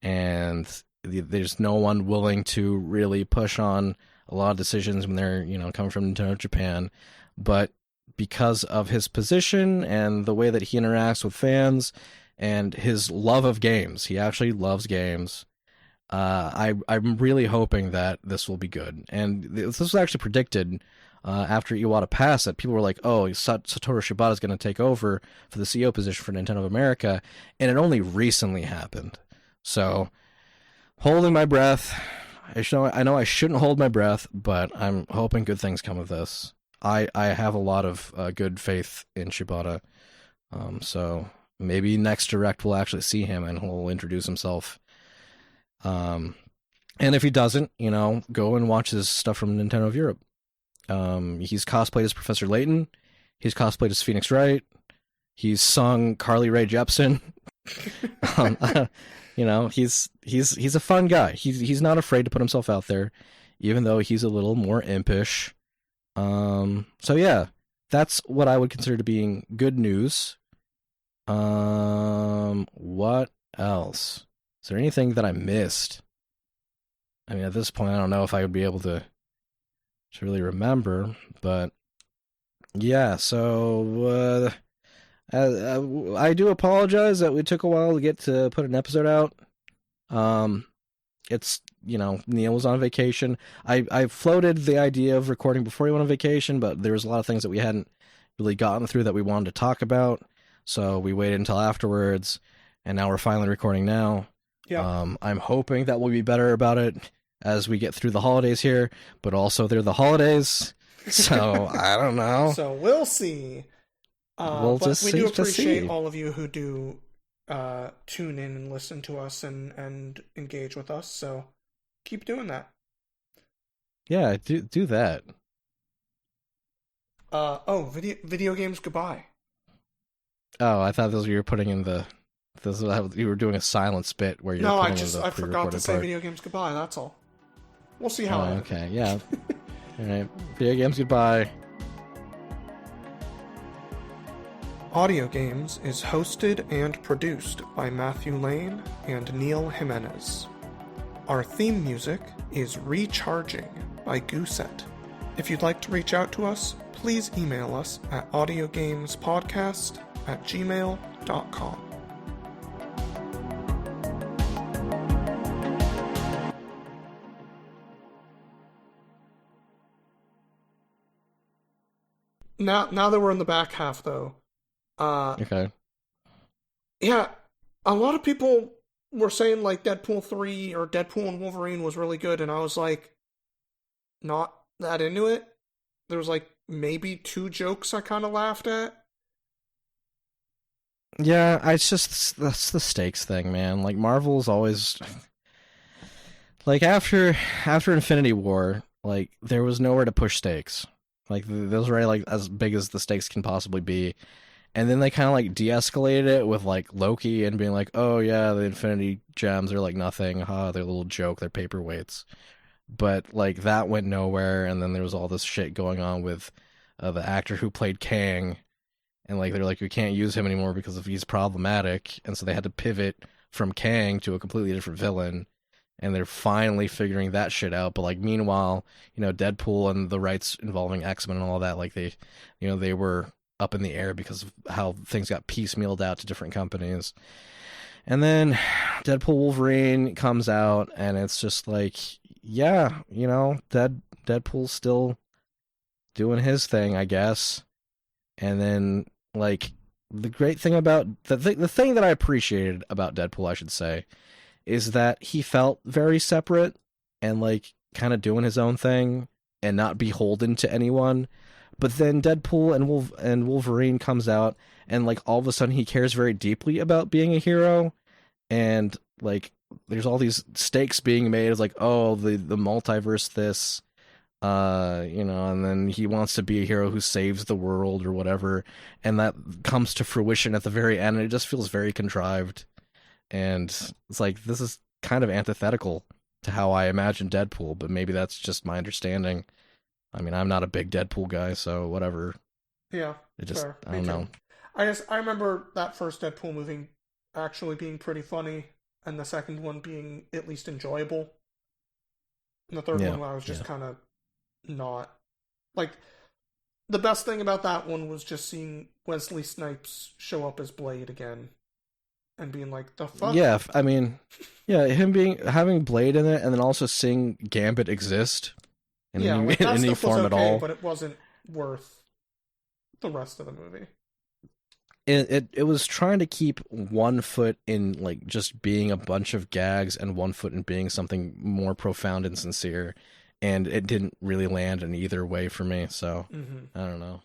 B: and there's no one willing to really push on a lot of decisions when they're, coming from Nintendo Japan. But because of his position and the way that he interacts with fans and his love of games, he actually loves games. I'm really hoping that this will be good. And this was actually predicted after Iwata passed, that people were like, oh, Satoru Shibata is going to take over for the CEO position for Nintendo of America, and it only recently happened. So, holding my breath. I know I shouldn't hold my breath, but I'm hoping good things come of this. I have a lot of good faith in Shibata. So maybe next Direct we'll actually see him and he'll introduce himself. And if he doesn't, go and watch his stuff from Nintendo of Europe. He's cosplayed as Professor Layton. He's cosplayed as Phoenix Wright. He's sung Carly Rae Jepsen. He's a fun guy. He's not afraid to put himself out there, even though he's a little more impish. So yeah, that's what I would consider to being good news. What else? Is there anything that I missed? I mean, at this point, I don't know if I would be able to really remember, but yeah, so I do apologize that we took a while to get to put an episode out. It's, Neil was on vacation. I floated the idea of recording before he went on vacation, but there was a lot of things that we hadn't really gotten through that we wanted to talk about, so we waited until afterwards, and now we're finally recording now.
A: Yeah.
B: I'm hoping that we'll be better about it as we get through the holidays here, but also they're the holidays, so I don't know.
A: So we'll see.
B: We'll
A: but
B: just
A: we
B: see
A: do
B: to
A: appreciate
B: see.
A: all of you who do tune in and listen to us and engage with us. So keep doing that.
B: Yeah, do that.
A: Video games goodbye.
B: Oh, I thought those you were putting in the. This is how you were doing a silence bit where you're
A: No,
B: putting in the
A: I forgot to say
B: part.
A: video games goodbye. That's all. We'll see how.
B: Okay, yeah. All right, video games goodbye.
A: Audio Games is hosted and produced by Matthew Lane and Neil Jimenez. Our theme music is Recharging by Gooset. If you'd like to reach out to us, please email us at audiogamespodcast@gmail.com. Now that we're in the back half, though,
B: Okay.
A: yeah, a lot of people were saying like Deadpool 3 or Deadpool and Wolverine was really good, and I was like, not that into it. There was like maybe two jokes I kind of laughed at.
B: Yeah, it's just that's the stakes thing, man. Like Marvel's always like after Infinity War, like there was nowhere to push stakes. Like those were like as big as the stakes can possibly be. And then they kind of like de-escalated it with like Loki and being like, "Oh yeah, the Infinity Gems are like nothing. They're a little joke. They're paperweights." But like that went nowhere. And then there was all this shit going on with the actor who played Kang, and like they're like, "We can't use him anymore because of he's problematic." And so they had to pivot from Kang to a completely different villain. And they're finally figuring that shit out. But like meanwhile, Deadpool and the rights involving X-Men and all that, like they were up in the air because of how things got piecemealed out to different companies. And then Deadpool Wolverine comes out, and it's just like, yeah, Deadpool's still doing his thing, I guess. And then like the great thing about the thing that I appreciated about Deadpool, I should say, is that he felt very separate and like kind of doing his own thing and not beholden to anyone. But then Deadpool and Wolverine comes out, and like all of a sudden he cares very deeply about being a hero, and like there's all these stakes being made. It's like, oh, the multiverse, this, and then he wants to be a hero who saves the world or whatever, and that comes to fruition at the very end, and it just feels very contrived, and it's like this is kind of antithetical to how I imagine Deadpool, but maybe that's just my understanding. I mean, I'm not a big Deadpool guy, so whatever.
A: Yeah,
B: It just,
A: fair.
B: I
A: Me
B: don't
A: too.
B: know.
A: I remember that first Deadpool movie actually being pretty funny, and the second one being at least enjoyable. And the third
B: Yeah,
A: one I was
B: yeah.
A: just kind of not like the best thing about that one was just seeing Wesley Snipes show up as Blade again and being like, the fuck?
B: Yeah, I mean, yeah, having Blade in it, and then also seeing Gambit exist in
A: Yeah,
B: any
A: like
B: in
A: that
B: any
A: stuff was
B: form at
A: okay,
B: all.
A: but it wasn't worth the rest of the movie.
B: It was trying to keep one foot in like just being a bunch of gags and one foot in being something more profound and sincere, and it didn't really land in either way for me. So
A: Mm-hmm.
B: I don't know.